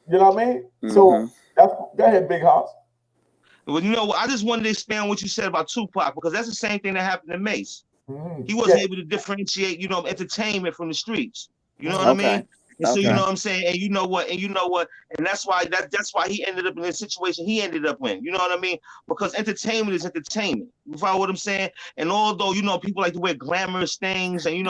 know what I mean? So go ahead, Big House. Well, you know, I just wanted to expand what you said about Tupac, because that's the same thing that happened to Mace. He wasn't able to differentiate, you know, entertainment from the streets. You know what I mean? And so, you know what I'm saying? And you know what? And that's why he ended up in the situation he ended up in. You know what I mean? Because entertainment is entertainment. You follow what I'm saying? And although, you know, people like to wear glamorous things and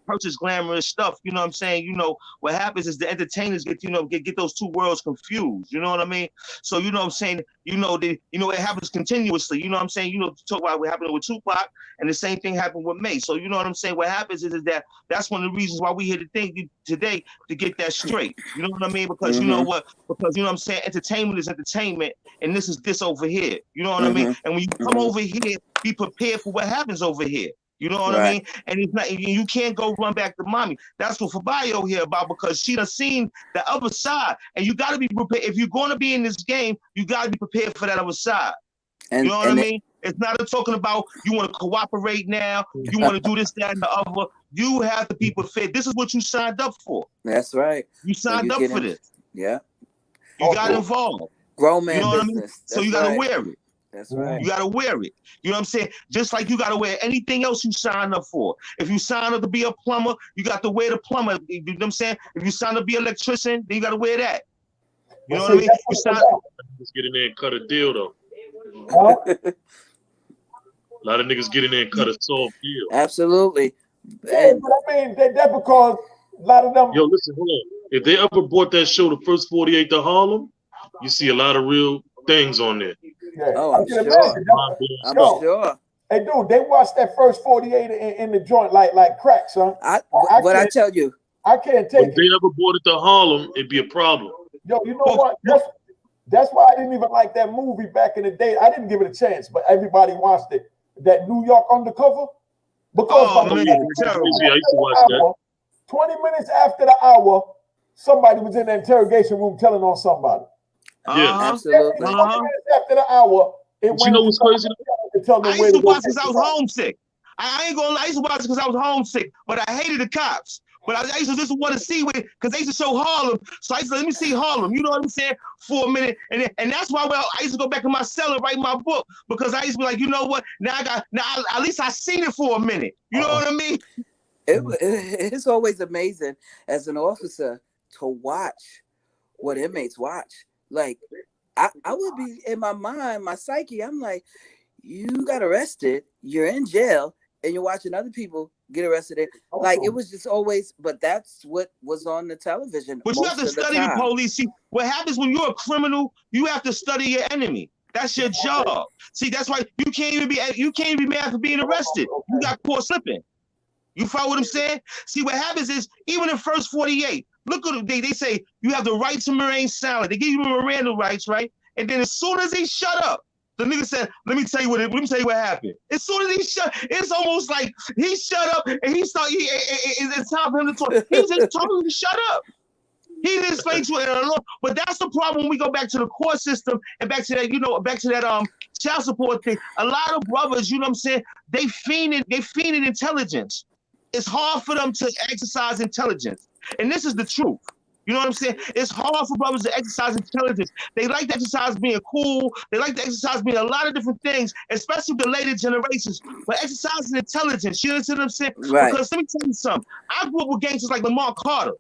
purchase glamorous stuff, you know what I'm saying? You know, what happens is the entertainers get those two worlds confused. You know what I mean? So, you know what I'm saying? It happens continuously. You know what I'm saying? You know, talk about what happened with Tupac, and the same thing happened with Mace. So, you know what I'm saying? What happens is that that's one of the reasons why we here to think today to get that straight. You know what I mean? Because you know what? Because you know what I'm saying? Entertainment is entertainment, and this is this over here. You know what I mean? And when you come over here, be prepared for what happens over here. You know what I mean? And it's not, you can't go run back to mommy. That's what Fabayo here about, because she done seen the other side, and you got to be prepared. If you're going to be in this game, you got to be prepared for that other side. You know what I mean? It's not talking about you want to cooperate now, you want to do this, that, and the other. You have to be prepared. This is what you signed up for. That's right. You signed up for this. Yeah. You got involved. Grown man business. I mean? So you got to wear it. That's right. You got to wear it. You know what I'm saying? Just like you got to wear anything else you sign up for. If you sign up to be a plumber, you got to wear the plumber. You know what I'm saying? If you sign up to be an electrician, then you got to wear that. You know what I mean? You sign up. Let's get in there and cut a deal, though. A lot of niggas get in there and cut a soft deal. Absolutely. Yeah, but I mean, that's because a lot of them. Yo, listen, hold on. If they ever bought that show, The First 48 to Harlem, you see a lot of real things on there. Yeah. Oh, I'm sure. I'm sure. Hey, dude, they watched that first 48 in the joint like crack, son. I tell you, I can't take it. If they ever bought it to Harlem, it'd be a problem. Yo, you know what? That's why I didn't even like that movie back in the day. I didn't give it a chance, but everybody watched it. That New York Undercover. Because I used to watch that. 20 minutes after the hour, somebody was in the interrogation room telling on somebody. Absolutely. 20 minutes after the hour, you know what's crazy? I used to watch because I was homesick. I ain't gonna lie, I used to watch because I was homesick, but I hated the cops. But I used to just want to see it because they used to show Harlem. So I used to let me see Harlem, you know what I'm saying, for a minute. And that's why I used to go back in my cell and write my book, because I used to be like, you know what? Now at least I seen it for a minute. You know what I mean? It's always amazing as an officer to watch what inmates watch. Like I would be in my mind, my psyche, I'm like, you got arrested, you're in jail, and you're watching other people get arrested. Like it was just always, but that's what was on the television. But you have to study the police. See, what happens when you're a criminal, you have to study your enemy. That's your job. See, that's why you can't even be mad for being arrested. You got caught slipping. You follow what I'm saying? See, what happens is, even in first 48, look at they say you have the right to remain silent. They give you Miranda rights, right? And then as soon as he shut up, the nigga said, let me tell you what happened. As soon as he shut, it's almost like he shut up and it's time for him to talk. He just told him to shut up. He didn't explain to it, but that's the problem when we go back to the court system and back to that, child support thing. A lot of brothers, you know what I'm saying, they fiending intelligence. It's hard for them to exercise intelligence. And this is the truth. You know what I'm saying? It's hard for brothers to exercise intelligence. They like to exercise being cool. They like to exercise being a lot of different things, especially the later generations. But exercising intelligence, you understand what I'm saying? Right. Because let me tell you something. I grew up with gangsters like Lamar Carter.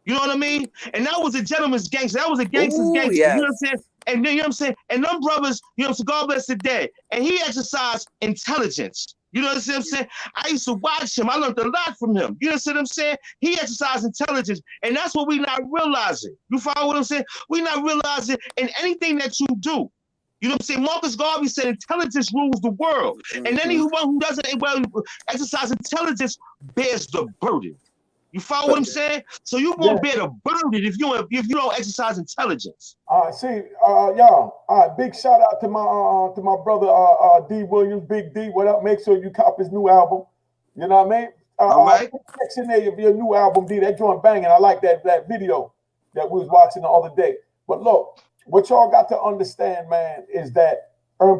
You know what I mean? And that was a gentleman's gangster. That was a gangster's gangster. Yes. You know what I'm saying? And then, you know what I'm saying? And them brothers, you know what I'm saying? God bless the dead. And he exercised intelligence. You know what I'm saying? I used to watch him. I learned a lot from him. You know what I'm saying? He exercised intelligence. And that's what we're not realizing. You follow what I'm saying? We're not realizing in anything that you do. You know what I'm saying? Marcus Garvey said intelligence rules the world. Mm-hmm. And anyone who doesn't exercise intelligence bears the burden. You follow what I'm saying? So you won't bear the burden if you don't exercise intelligence. Y'all. Big shout out to my brother D Williams, Big D. What up? Make sure you cop his new album. You know what I mean? All right. Section A of your new album, D. That joint banging. I like that video that we was watching the other day. But look, what y'all got to understand, man, is that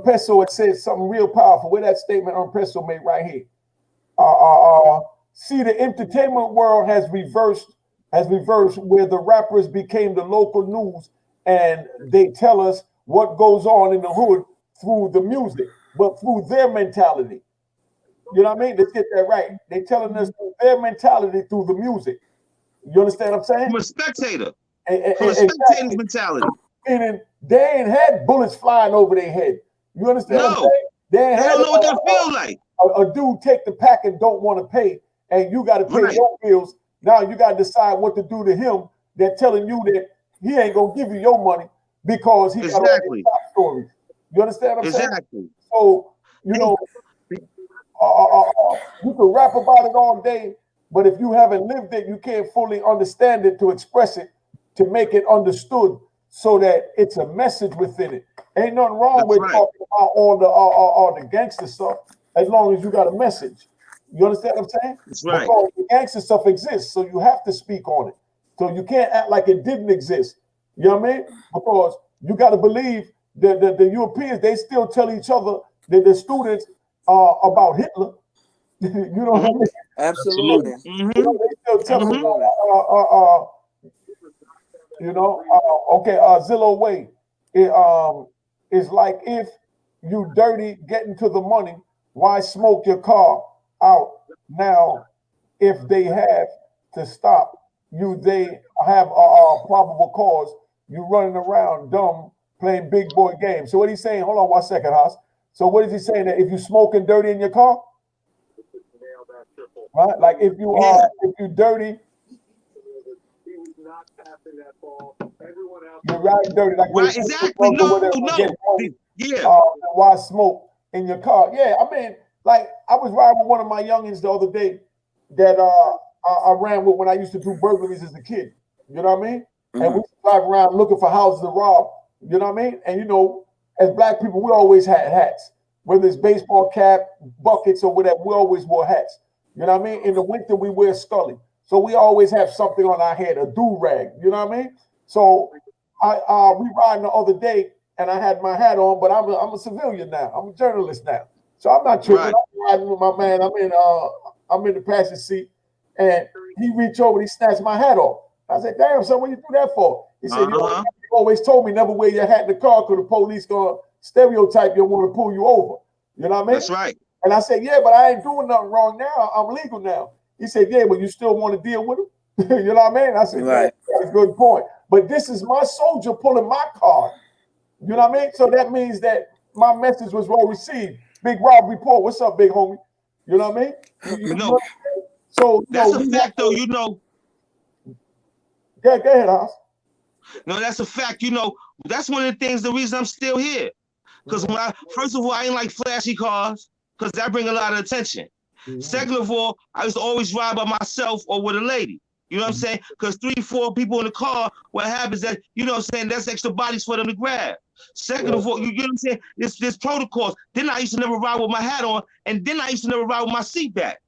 Peso had said something real powerful. With that statement Peso made right here. See, the entertainment world has reversed where the rappers became the local news and they tell us what goes on in the hood through the music, but through their mentality. You know what I mean? Let's get that right. They're telling us their mentality through the music. You understand what I'm saying? From a spectator. From a spectator's mentality. Meaning they ain't had bullets flying over their head. You understand what I'm saying? They don't know what that feels like. A dude take the pack and don't want to pay. And you got to pay your bills. Now you got to decide what to do to him. They're telling you that he ain't going to give you your money because he got all these top stories. You understand what I'm saying? So, you know, you can rap about it all day, but if you haven't lived it, you can't fully understand it to express it, to make it understood so that it's a message within it. Ain't nothing wrong with talking about all the gangster stuff as long as you got a message. You understand what I'm saying? That's right. Because the gangster stuff exists, so you have to speak on it. So you can't act like it didn't exist. You know what I mean? Because you got to believe that the Europeans, they still tell each other, that the students about Hitler. You know what I mean? Absolutely. Mm-hmm. You know, they still tell them Zillow Way. It's like if you dirty getting to the money, why smoke your car out now? If they have to stop you, they have a probable cause. You running around dumb playing big boy games. So what he's saying? Hold on 1 second, Haas. So what is he saying? That if you smoking dirty in your car, right? Like if you dirty, you're riding dirty. Like right, exactly. No. Why smoke in your car? Yeah, I mean, like I was riding with one of my youngins the other day that I ran with when I used to do burglaries as a kid. You know what I mean? Mm-hmm. And we drive around looking for houses to rob. You know what I mean? And you know, as black people, we always had hats, whether it's baseball cap, buckets, or whatever. We always wore hats. You know what I mean? In the winter, we wear scully, so we always have something on our head, a do rag. You know what I mean? So we riding the other day, and I had my hat on, but I'm a civilian now. I'm a journalist now, so I'm not tripping. Right. I'm riding with my man. I'm in the passenger seat, and he reached over, he snatched my hat off. I said, "Damn, son, what you do that for?" He said, "You always told me never wear your hat in the car because the police gonna stereotype you and want to pull you over." You know what I mean? That's right. And I said, "Yeah, but I ain't doing nothing wrong now. I'm legal now." He said, yeah, but you still want to deal with him? You know what I mean? I said, Right. that's a good point. But this is my soldier pulling my card. You know what I mean? So that means that my message was well received. Big Rob report. What's up, big homie? You know what I mean? You know, so that's a fact, though. You know. Go ahead, House. No, that's a fact. You know, that's one of the things. The reason I'm still here, because when first of all, I ain't like flashy cars, because that bring a lot of attention. Second of all, I used to always ride by myself or with a lady. You know what I'm saying? Because 3, 4 people in the car, what happens that, you know what I'm saying, that's extra bodies for them to grab. Second of all, you know what I'm saying? There's protocols. Then I used to never ride with my hat on, and then I used to never ride with my seat back.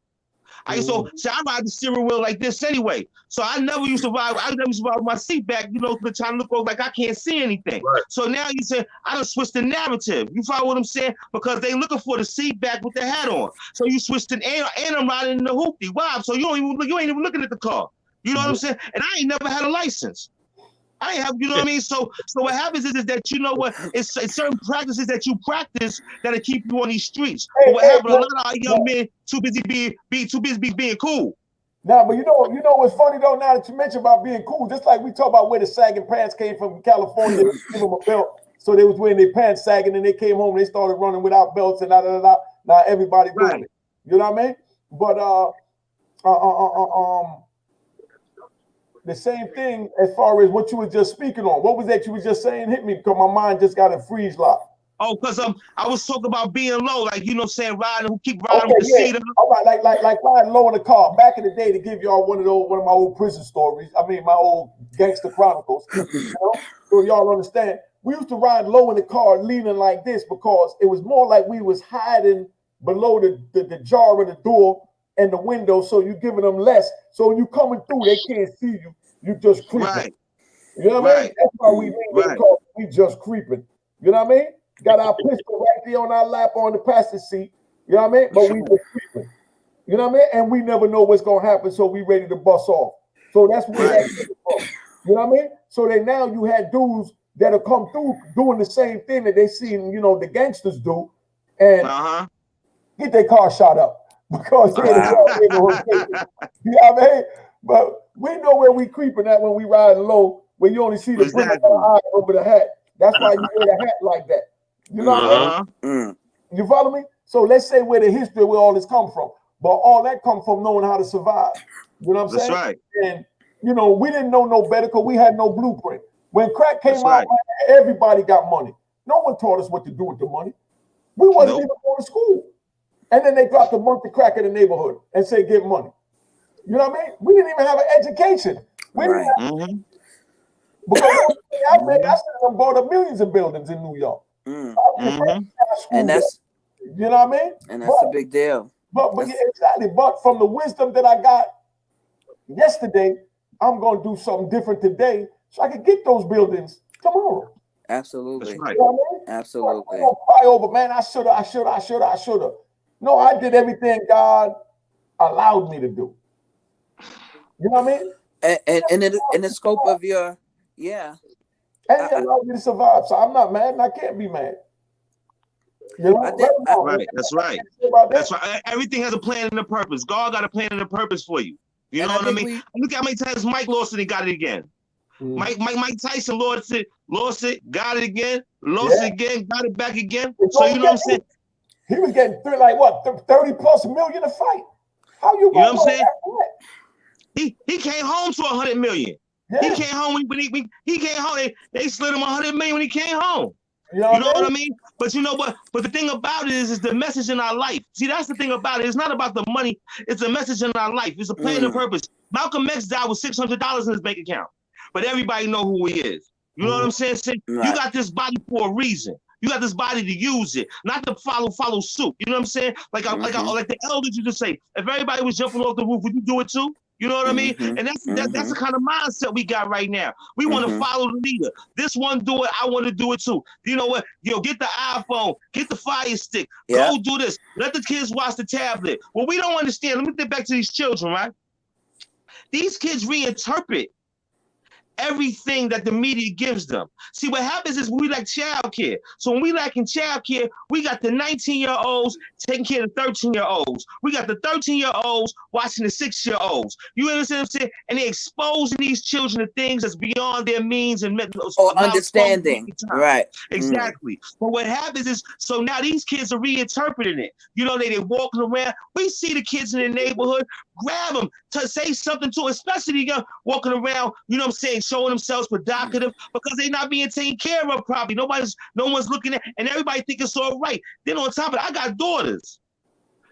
I ride the steering wheel like this anyway. So I never used to ride with my seat back, you know, trying to look over like I can't see anything. Right. So now you say, I done switched the narrative. You follow what I'm saying? Because they looking for the seat back with the hat on. So you switched it, and I'm riding in the hoopty. Wow. So you ain't even looking at the car. You know what I'm saying? And I ain't never had a license. I ain't have, you know what I mean? So what happens is that, you know what, it's certain practices that you practice that'll keep you on these streets. But what happens, a lot of our young men too busy being cool. Now, but you know what's funny though, now that you mentioned about being cool, just like we talk about where the sagging pants came from California, they give them a belt. So they was wearing their pants sagging and they came home and they started running without belts and now everybody doing it. You know what I mean? But the same thing as far as what you were just speaking on. What was that you were just saying? Hit me because my mind just got a freeze lock. Oh, because I was talking about being low, like, you know what I'm saying, keep riding with the seat. All right, like riding low in the car. Back in the day, to give y'all one of my old prison stories. I mean, my old gangster chronicles. You know? So y'all understand. We used to ride low in the car, leaning like this because it was more like we was hiding below the jar of the door and the window, so you're giving them less. So when you coming through, they can't see you. You just creeping. Right. You know what I mean? That's why we lean in the car. We just creeping. You know what I mean? Got our pistol right there on our lap on the passenger seat. You know what I mean? But we just creeping. You know what I mean? And we never know what's gonna happen, so we ready to bust off. So that's where that came from. You know what I mean? So then now you had dudes that'll come through doing the same thing that they seen, you know, the gangsters do, and get their car shot up. Because they're the neighborhood. You know what I mean? But we know where we creeping at when we riding low, where you only see the brim of the eye over the hat. That's why you wear the hat like that. You know what I mean? You follow me? So let's say where the history where all this come from. But all that come from knowing how to survive. You know what I'm saying? That's right. And you know, we didn't know no better because we had no blueprint. When crack came out, everybody got money. No one taught us what to do with the money. We wasn't even going to school. And then they dropped a month of crack in the neighborhood and say, get money. You know what I mean? We didn't even have an education. We didn't have, because I should have bought up millions of buildings in New York. And that's, you know what I mean? And that's a big deal. But exactly. But from the wisdom that I got yesterday, I'm going to do something different today so I can get those buildings tomorrow. Absolutely. That's right. You know what I mean? Absolutely. I don't cry over, man, I should have. No, I did everything God allowed me to do. You know what I mean? And in the scope of your, And He allowed me to survive. So I'm not mad and I can't be mad. You know, right. That's right. That's right. Everything has a plan and a purpose. God got a plan and a purpose for you. You know what I mean? Look how many times Mike lost it and got it again. Mike Tyson lost it, got it again, lost it again, got it back again. So you know what I'm saying? He was getting 30 plus million a fight. How you know what I'm saying? He came home to 100 million. Yeah. He came home when he came home. They slid him 100 million when he came home. You know what I mean? But you know what? But the thing about it is the message in our life. See, that's the thing about it. It's not about the money. It's a message in our life. It's a plan and purpose. Malcolm X died with $600 in his bank account, but everybody know who he is. You know what I'm saying? You got this body for a reason. You got this body to use it, not to follow suit. You know what I'm saying? Like the elders used to say, if everybody was jumping off the roof, would you do it too? You know what I mean? And that's the kind of mindset we got right now. We want to follow the leader. This one do it, I want to do it too. You know what? Get the iPhone, get the Fire Stick, go do this. Let the kids watch the tablet. Well, we don't understand. Let me get back to these children, right? These kids reinterpret everything that the media gives them. See, what happens is we like child care. So when we lacking child care, we got the 19-year-olds taking care of the 13-year-olds. We got the 13-year-olds watching the 6-year-olds. You understand what I'm saying? And they're exposing these children to things that's beyond their means and or understanding. Right. Exactly. But what happens is, so now these kids are reinterpreting it. You know, they're walking around. We see the kids in the neighborhood, grab them to say something to, especially the young walking around, you know what I'm saying, showing themselves provocative because they're not being taken care of properly. No one's looking at, and everybody think it's all right. Then on top of it, I got daughters.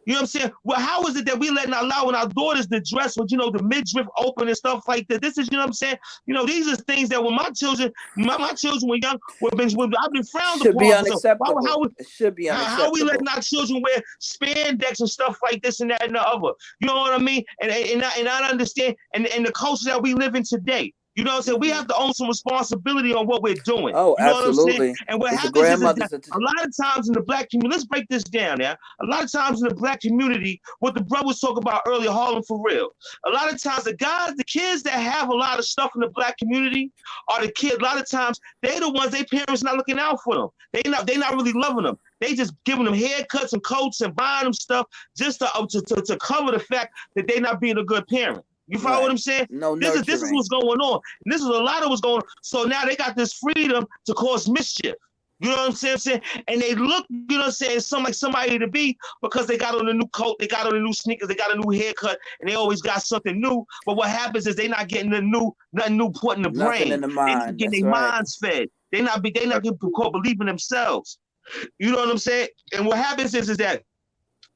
You know what I'm saying? Well, how is it that we allowing our daughters to dress with, you know, the midriff open and stuff like that? This is, you know what I'm saying? You know, these are things that when my children were young, I've been frowned upon. It should be unacceptable. How are we letting our children wear spandex and stuff like this and that and the other? You know what I mean? And I understand, and the culture that we live in today. You know what I'm saying? We have to own some responsibility on what we're doing. Oh, you know absolutely. What I'm saying? And what happens is that a lot of times in the black community, let's break this down now. A lot of times in the black community, what the brothers talk about earlier, Harlem for real. A lot of times the kids that have a lot of stuff in the black community are the kids. A lot of times they the ones, their parents not looking out for them. They not really loving them. They just giving them haircuts and coats and buying them stuff just to cover the fact that they're not being a good parent. You follow what I'm saying? No, this is what's going on. And this is a lot of what's going on. So now they got this freedom to cause mischief. You know what I'm saying? And they look, you know what I'm saying, like somebody to be because they got on a new coat, they got on the new sneakers, they got a new haircut, and they always got something new. But what happens is they not getting nothing new put in the brain. In the mind. They're not getting their minds fed. They not getting caught believing themselves. You know what I'm saying? And what happens is that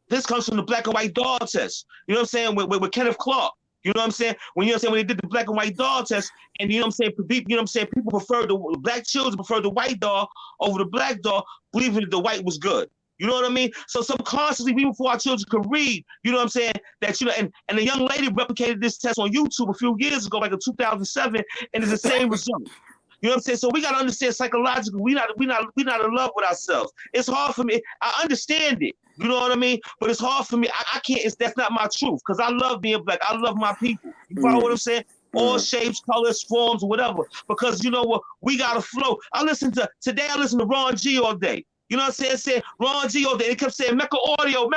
this comes from the black and white doll test. You know what I'm saying? With Kenneth Clark. You know what I'm saying? When they did the black and white doll test, and you know what I'm saying, people preferred the black children preferred the white doll over the black doll, believing that the white was good. You know what I mean? So subconsciously, even before our children could read, you know what I'm saying, that and a young lady replicated this test on YouTube a few years ago, like in 2007, and it's the same result. You know what I'm saying? So we gotta understand psychologically, we not in love with ourselves. It's hard for me. I understand it. You know what I mean? But it's hard for me. I can't. That's not my truth because I love being black. I love my people. You follow what I'm saying? All shapes, colors, forms, whatever. Because you know what? We gotta flow. I listen to Ron G all day. You know what I'm saying? Ron G all day. They kept saying Mecca audio,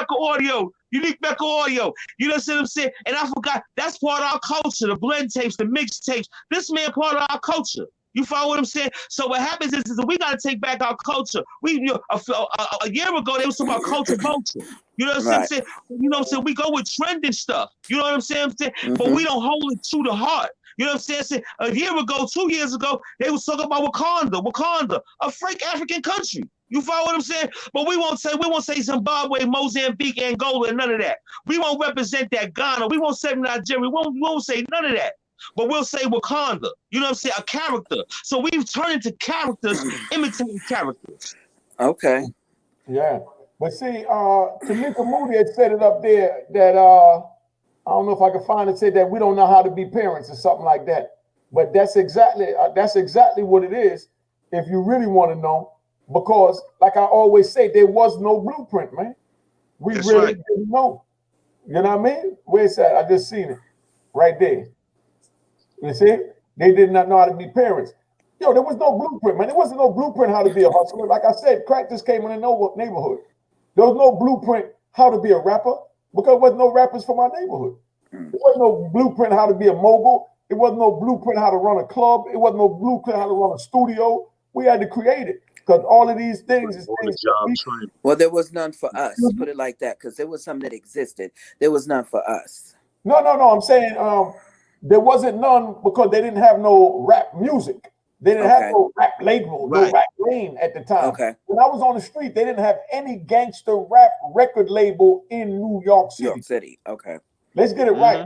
unique Mecca audio. You know what I'm saying? And I forgot that's part of our culture. The blend tapes, the mix tapes. This man part of our culture. You follow what I'm saying? So what happens is that we got to take back our culture. A year ago, they was talking about culture vulture. You know what I'm saying? You know what I'm saying? We go with trending stuff. You know what I'm saying? But we don't hold it to the heart. You know what I'm saying? A year ago, 2 years ago, they was talking about Wakanda, a fake African country. You follow what I'm saying? But we won't say Zimbabwe, Mozambique, Angola, and none of that. We won't represent that Ghana. We won't say Nigeria. We won't say none of that. But we'll say Wakanda, you know what I'm saying, a character. So we've turned into characters, imitating characters. Okay. Yeah. But see, Tamika Moody had said it up there that, I don't know if I can find it, said that we don't know how to be parents or something like that. But that's exactly what it is, if you really want to know. Because, like I always say, there was no blueprint, man. We that's really right. didn't know. You know what I mean? Where's that? I just seen it right there. You see, they did not know how to be parents. Yo, there was no blueprint, man. There wasn't no blueprint how to be a hustler. Like I said, crack just came in the neighborhood. There was no blueprint how to be a rapper because there was no rappers from our neighborhood. There was no blueprint how to be a mogul. There was no blueprint how to run a club. It was no blueprint how to run a studio. We had to create it because all of these things is things. Well, there was none for us. Put it like that, because there was something that existed. There was none for us. No. I'm saying there wasn't none because they didn't have no rap music. They didn't have no rap label, no rap lane at the time. Okay. When I was on the street, they didn't have any gangster rap record label in New York City. Okay. Let's get it right.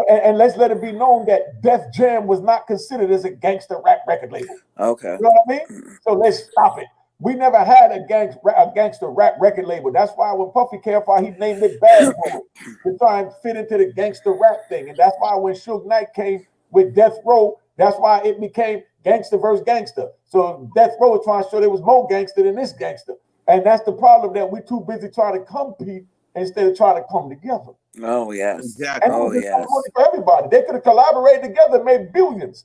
And let's let it be known that Def Jam was not considered as a gangster rap record label. Okay. You know what I mean? So let's stop it. We never had a gangster rap record label. That's why when Puffy came out, he named it Bad Boy to try and fit into the gangster rap thing. And that's why when Suge Knight came with Death Row, that's why it became gangster versus gangster. So Death Row was trying to show there was more gangster than this gangster. And that's the problem, that we're too busy trying to compete instead of trying to come together. Oh, yes. Exactly. And for everybody. They could have collaborated together and made billions.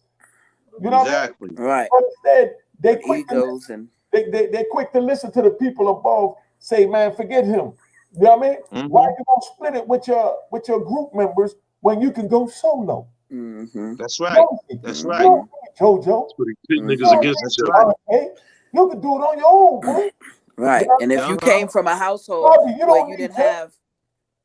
You know Exactly. what I mean? Right. But instead, With egos and they quick to listen to the people above say, man, forget him. You know what I mean? Why Mm-hmm. you gonna split it with your group members when you can go solo? That's You right. don't need That's you right. don't need JoJo. But he pit You niggas don't against need each That's other. right. Hey, you can do it on your own, boy. You right. know, And if you Uh-huh. came from a household Bobby, you where don't you need didn't that. have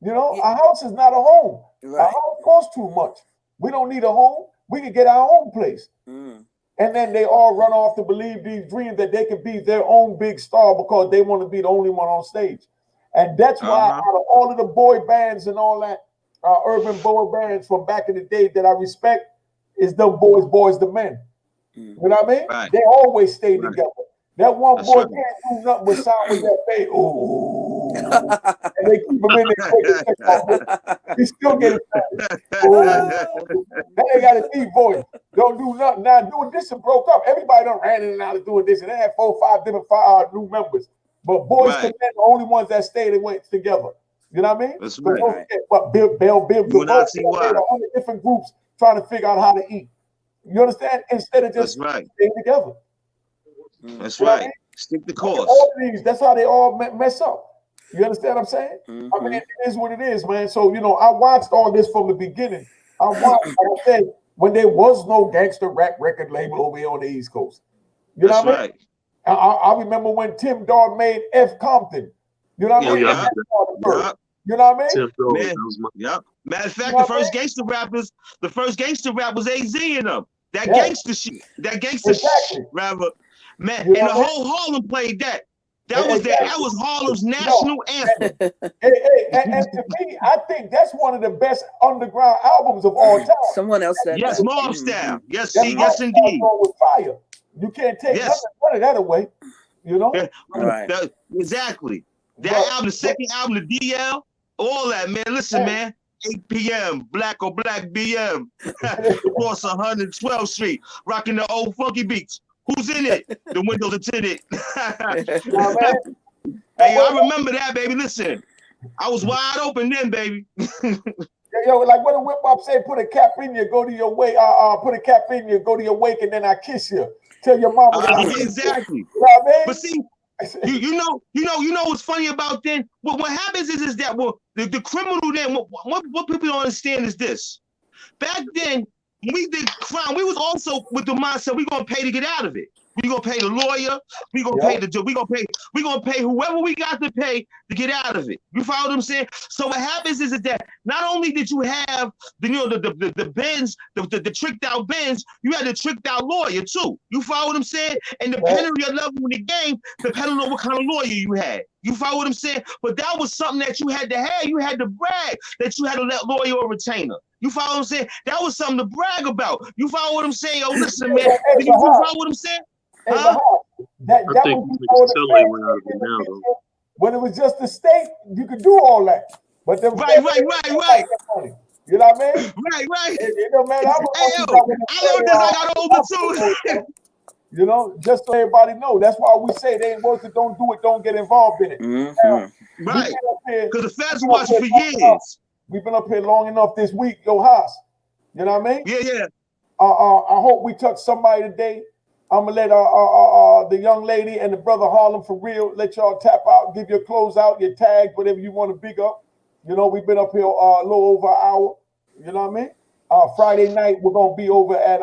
You know, Yeah. a house is not a home. A right. house costs too much. We don't need a home. We can get our own place. Mm. And then they all run off to believe these dreams that they can be their own big star because they want to be the only one on stage. And that's why Uh-huh. out of all of the boy bands and all that, urban boy bands from back in the day that I respect, is them boys the men. Mm. You know what I mean? Right. They always stay Right. together. That one That's boy right. can't do nothing but sound with that face. Ooh. And they keep him in there. He still getting Then they got a deep voice. Don't do nothing. Now doing this and broke up. Everybody done ran in and out of doing this, and they had 4 or 5 different new members. But boys to Right. men, the only ones that stayed and went together. You know what I mean? That's Because right. don't forget what Bill, You and I see DeVoe, why. 100 different groups trying to figure out how to eat. You understand? Instead of That's just right. staying together. That's You know what I right. mean? Stick the Look at course. all of these. That's how they all mess up. You understand what I'm saying? I mean, Mhm. it is what it is, man. So, you know, I watched all this from the beginning. I watched, like I said, when there was no gangster rap record label over here on the East Coast. You know That's what I mean? right. I remember when Tim Dog made F Compton. You know what I Oh mean? yeah, I Yeah. And remember F Compton. Yeah. You know what I mean? Tim Dog. Man. That was my Yep. Matter of You fact, know the what I mean? first gangster rap was AZ in them. That Yeah, gangster shit. That gangster exactly. rather. Man, You and know the what I mean? whole Harlem played that. That was Exactly. Harlem's No, national anthem. and to me, I think that's one of the best underground albums of all time. Someone else said Yes, that. mob Mhm. style. Yes, That see, mob yes, style indeed. song was fire. You can't take Yes. none of that away. You know? Yeah, Right. exactly. That But album, the second album, the DL, all that, man. Listen, man. 8 p.m. Black or Black BM. Across 112th Street, rocking the old funky beats. Who's in it? The windows are tinted. you know what I mean? Hey, I remember that, baby. Listen, I was wide open then, baby. Yo, like what a whip up say, put a cap in you, go to your way, put a cap in you, go to your wake, and then I kiss you. Tell your mama that I kiss you. Exactly. You know what I But see, you know what's funny about then? What happens is that the criminal then, what people don't understand is this. Back then, when we did crime, we was also with the mindset we gonna pay to get out of it. We gonna pay the lawyer. We gonna pay we gonna pay whoever we got to pay to get out of it. You follow what I'm saying? So what happens is that not only did you have the Benz, the tricked out Benz, you had the tricked out lawyer too. You follow what I'm saying? And depending on your level in the game, depending on what kind of lawyer you had. You follow what I'm saying? But that was something that you had to have. You had to brag that you had a lawyer or retainer. You follow what I'm saying? That was something to brag about. You follow what I'm saying? Yo, listen, man. You follow what I'm saying? Hey, Huh? that I think was these before niggas the tell they feds way out of came it in the now though. picture. When it was just the state, you could do all that. But them Right. feds didn't like that money. You know what I mean? Right. It don't matter how much Hey, you yo, got with the I learned this. I got older too. You know, just so everybody know. That's why we say they ain't worth it. Don't do it. Don't get involved in it. Mhm. Now, Right. Because the feds we've been up watching for here long enough. years. We've been up here long enough this week, yo, Haas. You know what I mean? Yeah. I hope we touch somebody today. I'm gonna let the young lady and the brother Harlem for real let y'all tap out, give your clothes out, your tags, whatever you want to big up. You know, we've been up here a little over an hour. You know what I mean? Friday night we're gonna be over at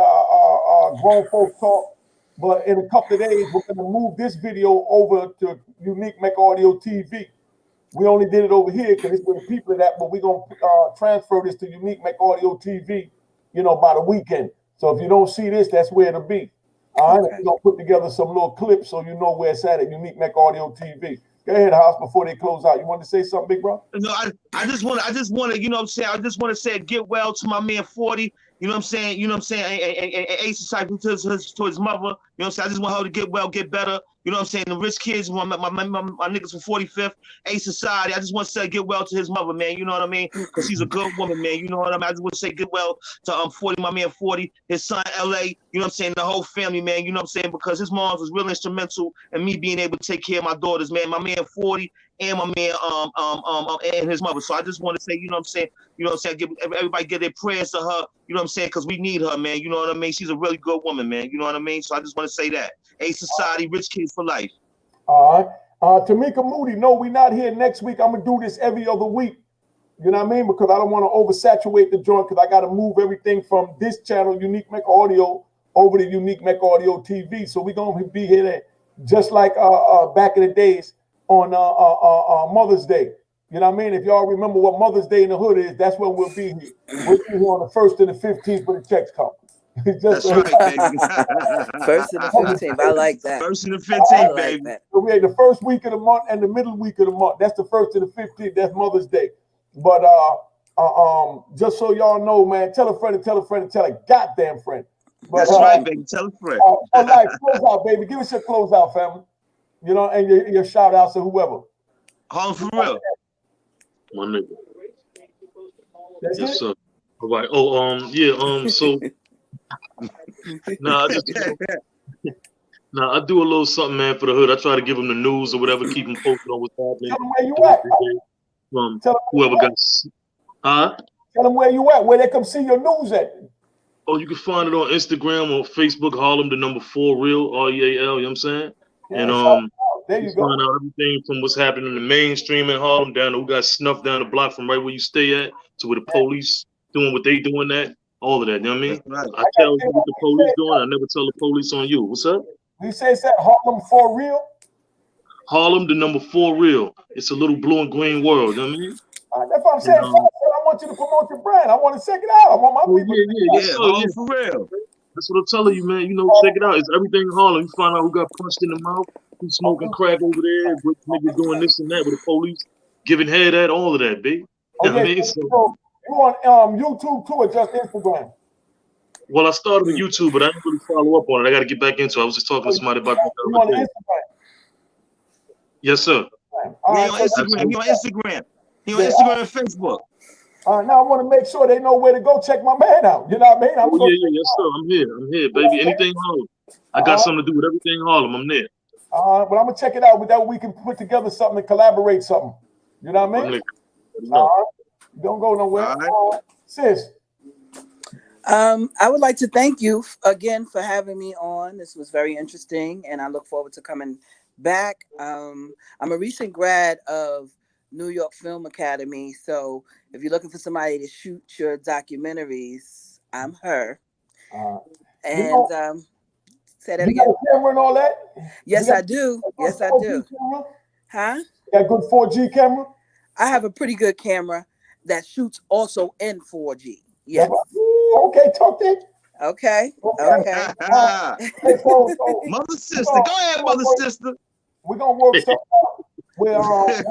Grown Folk Talk, but in a couple of days we're gonna move this video over to Unique Mecca Audio TV. We only did it over here because it's with the people of that, but we're gonna transfer this to Unique Mecca Audio TV, you know, by the weekend. So if you don't see this, that's where it'll be. All right, Okay. we're gonna put together some little clips so you know where it's at Unique Mecca Audio TV. Go ahead, House, before they close out. You want to say something, big bro? No, I just want to, you know what I'm saying? I just want to say get well to my man 40. You know what I'm saying? And Ace is towards his mother. You know what I'm saying? I just want her to get well, get better. You You know what I'm saying? The rich kids, my niggas from 45th, A Society. I just want to say get well to his mother, man. You know what I mean? Because she's a good woman, man. You know what I mean? I just want to say get well to 40, my man 40, his son LA. You know what I'm saying? The whole family, man. You know what I'm saying? Because his mom was real instrumental in me being able to take care of my daughters, man. My man 40 and my man and his mother. So I just want to say, you know what I'm saying? You know what I'm saying? Give everybody get their prayers to her. You know what I'm saying? Because we need her, man. You know what I mean? She's a really good woman, man. You know what I mean? So I just want to say that. A Society, rich kids for life. All right. Tamika Moody, no, we're not here next week. I'm going to do this every other week. You know what I mean? Because I don't want to oversaturate the joint because I got to move everything from this channel, Unique Mecca Audio, over to Unique Mecca Audio TV. So we're going to be here just like back in the days on Mother's Day. You know what I mean? If y'all remember what Mother's Day in the hood is, that's when we'll be here. We'll be here on the 1st and the 15th for the checks come. That's right, baby. 1st and the 15th. I like that. 1st and the 15th, like baby. That. So we had the first week of the month and the middle week of the month. That's the 1st and the 15th. That's Mother's Day. But just so y'all know, man, tell a friend and tell a friend and tell a goddamn friend. But, that's right, baby. Tell a friend. All right, close out, baby. Give us your close out, family. You know, and your shout outs to whoever. Home for real. My nigga. That's Yes, it? sir. All right. Oh, yeah. So, I do a little something, man, for the hood. I try to give them the news or whatever, keep them posted on what's happening. Tell them where you at. From whoever got. Tell them where you at, where they come see your news at. Oh, you can find it on Instagram or Facebook, Harlem, the number 4 real, REAL, you know what I'm saying? Yeah, and there you go. find out everything from what's happening in the mainstream in Harlem down to who got snuffed down the block from right where you stay at to where the police doing what they doing at, all of that, you know what I mean? Right. I tell you what the police doing, I never tell the police on you. What's up? You say it's at Harlem for real? Harlem, the number 4 real. It's a little blue and green world, you know what I mean? That's what I'm saying. I want you to promote your brand. I want to check it out. I want my people. Yeah, for real. That's what I'm telling you, man. You know, check it out. It's everything in Harlem. You find out who got punched in the mouth, who's smoking crack over there, what niggas doing this and that with the police, giving head at all of that, babe. You know what I mean? So, you on YouTube too or just Instagram? Well, I started with YouTube, but I didn't really follow up on it. I got to get back into it. I was just talking to somebody about that. You on Instagram? Yes, sir. He on Instagram. He on Instagram. He on Instagram and Facebook. Now I want to make sure they know where to go check my man out. You know what I mean? Yes, sir. I'm here, baby. Anything Harlem. I got something to do with everything Harlem. I'm there. But I'm gonna check it out. With that, we can put together something and collaborate something. You know what I mean? Don't go nowhere, sis. I would like to thank you again for having me on. This was very interesting, and I look forward to coming back. I'm a recent grad of New York Film Academy, so if you're looking for somebody to shoot your documentaries, I'm her. Say that again. You got a camera and all that? Yes, I do. Yes, I do. Huh? You got a good 4G camera? I have a pretty good camera that shoots also in 4G. Yes. Okay, talk that. Okay. Mother sister, go ahead, mother sister. We're gonna work stuff out. We'll pick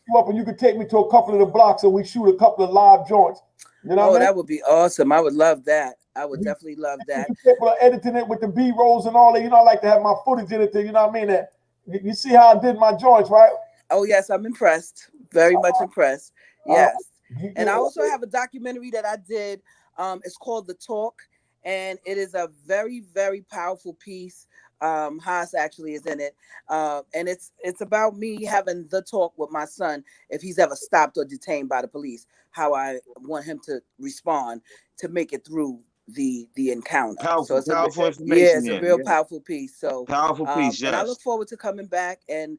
you up and you can take me to a couple of the blocks and we shoot a couple of live joints. You know what I mean? That would be awesome. I would love that. I would definitely love that. People are editing it with the B-rolls and all that. You know, I like to have my footage in it. You know what I mean? That you see how I did my joints, right? Oh yes, I'm impressed. Very much impressed. Yes. And I also have a documentary that I did. It's called The Talk, and it is a very, very powerful piece. Haas actually is in it, and it's about me having the talk with my son if he's ever stopped or detained by the police, how I want him to respond to make it through the encounter. Powerful, so powerful information. Yeah, it's a real powerful piece. So powerful piece. Yes. And I look forward to coming back, and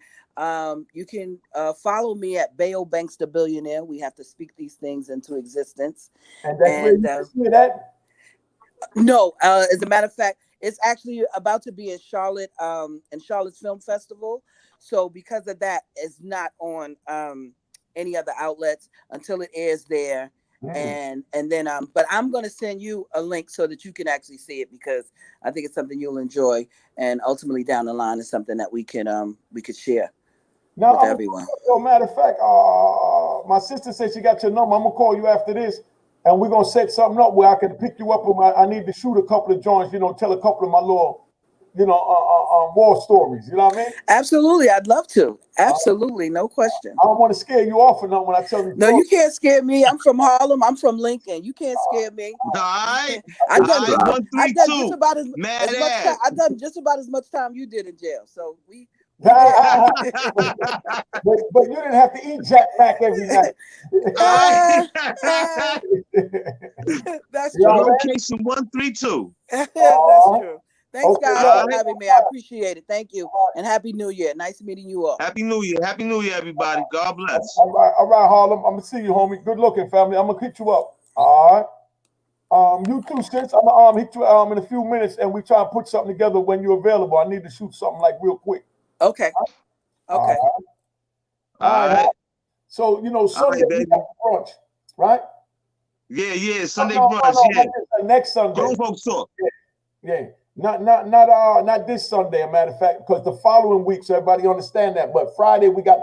you can follow me at Bayo Banks the Billionaire. We have to speak these things into existence. And that's where you can see that? No, as a matter of fact, it's actually about to be in Charlotte, in Charlotte's Film Festival. So because of that, it's not on any other outlets until it airs there. And then but I'm going to send you a link so that you can actually see it, because I think it's something you'll enjoy, and ultimately down the line is something that we could share with everyone. Matter of fact, my sister said she got your number. I'm gonna call you after this, and we're gonna set something up where I can pick you up. I need to shoot a couple of joints, you know, tell a couple of my little war stories. You know what I mean? Absolutely, I'd love to. Absolutely, no question. I don't want to scare you off or nothing when I tell you. No, you can't scare me. I'm from Harlem. I'm from Lincoln. You can't scare me. All right. I've All done right. just, 132. about as Mad much time. ass. I've done just about as much time you did in jail. So we but you didn't have to eat Jack Mac every night. That's true. Location 132. That's true. Thanks, Okay, guys, for having me. I appreciate it. Thank you. And Happy New Year. Nice meeting you all. Happy New Year. Happy New Year, everybody. God bless. All right, Harlem. I'm gonna see you, homie. Good looking, family. I'm gonna hit you up. All right. You too, sis. I'm gonna hit you in a few minutes, and we try and put something together when you're available. I need to shoot something like real quick. Okay. Okay. All right. So Sunday we got brunch, right? Yeah. Sunday brunch. Yeah. Next Sunday. Grown folks talk. Yeah. Not this Sunday, a matter of fact, because the following week, so everybody understand that. But Friday we got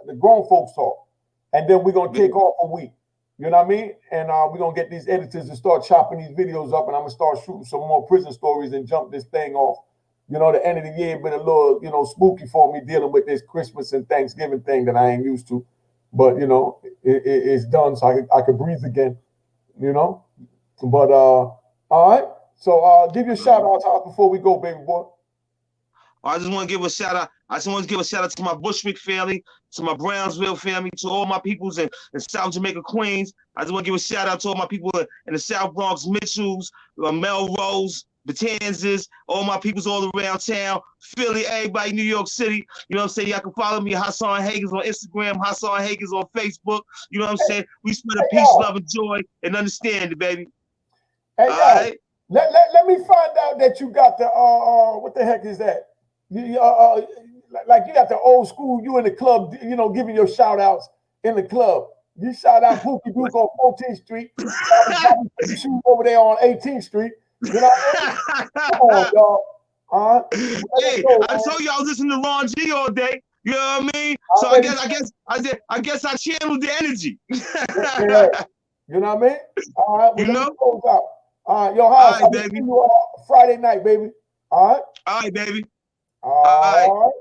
the grown folks talk, and then we're gonna take off a week. You know what I mean? And we're gonna get these editors to start chopping these videos up, and I'm gonna start shooting some more prison stories and jump this thing off. The end of the year been a little, spooky for me dealing with this Christmas and Thanksgiving thing that I ain't used to. But it's done, so I could breathe again. But all right. So give you a shout out before we go, baby boy. I just want to give a shout out. I just want to give a shout out to my Bushwick family, to my Brownsville family, to all my peoples in South Jamaica, Queens. I just want to give a shout out to all my people in the South Bronx, Mitchells, Melrose, Batanzas, all my peoples all around town, Philly, everybody, New York City. You know what I'm saying? Y'all can follow me, Hassan Hagans on Instagram, Hassan Hagans on Facebook. You know what I'm saying? We spread a peace, love, and joy, and understanding, baby. Hey, all right. Let me find out that you got the what the heck is that? Like you got the old school, you in the club, giving your shout outs in the club. You shout out Pookie Duke on 14th Street, shoot over there on 18th Street. You know what I mean? Come on, y'all. Hey, I told you I was listening to Ron G all day. You know what I mean? So I guess I channeled the energy. Yeah. You know what I mean? All right. Well, All right, yo, House. All right, baby. See you Friday night, baby. All right. All right, baby. All right.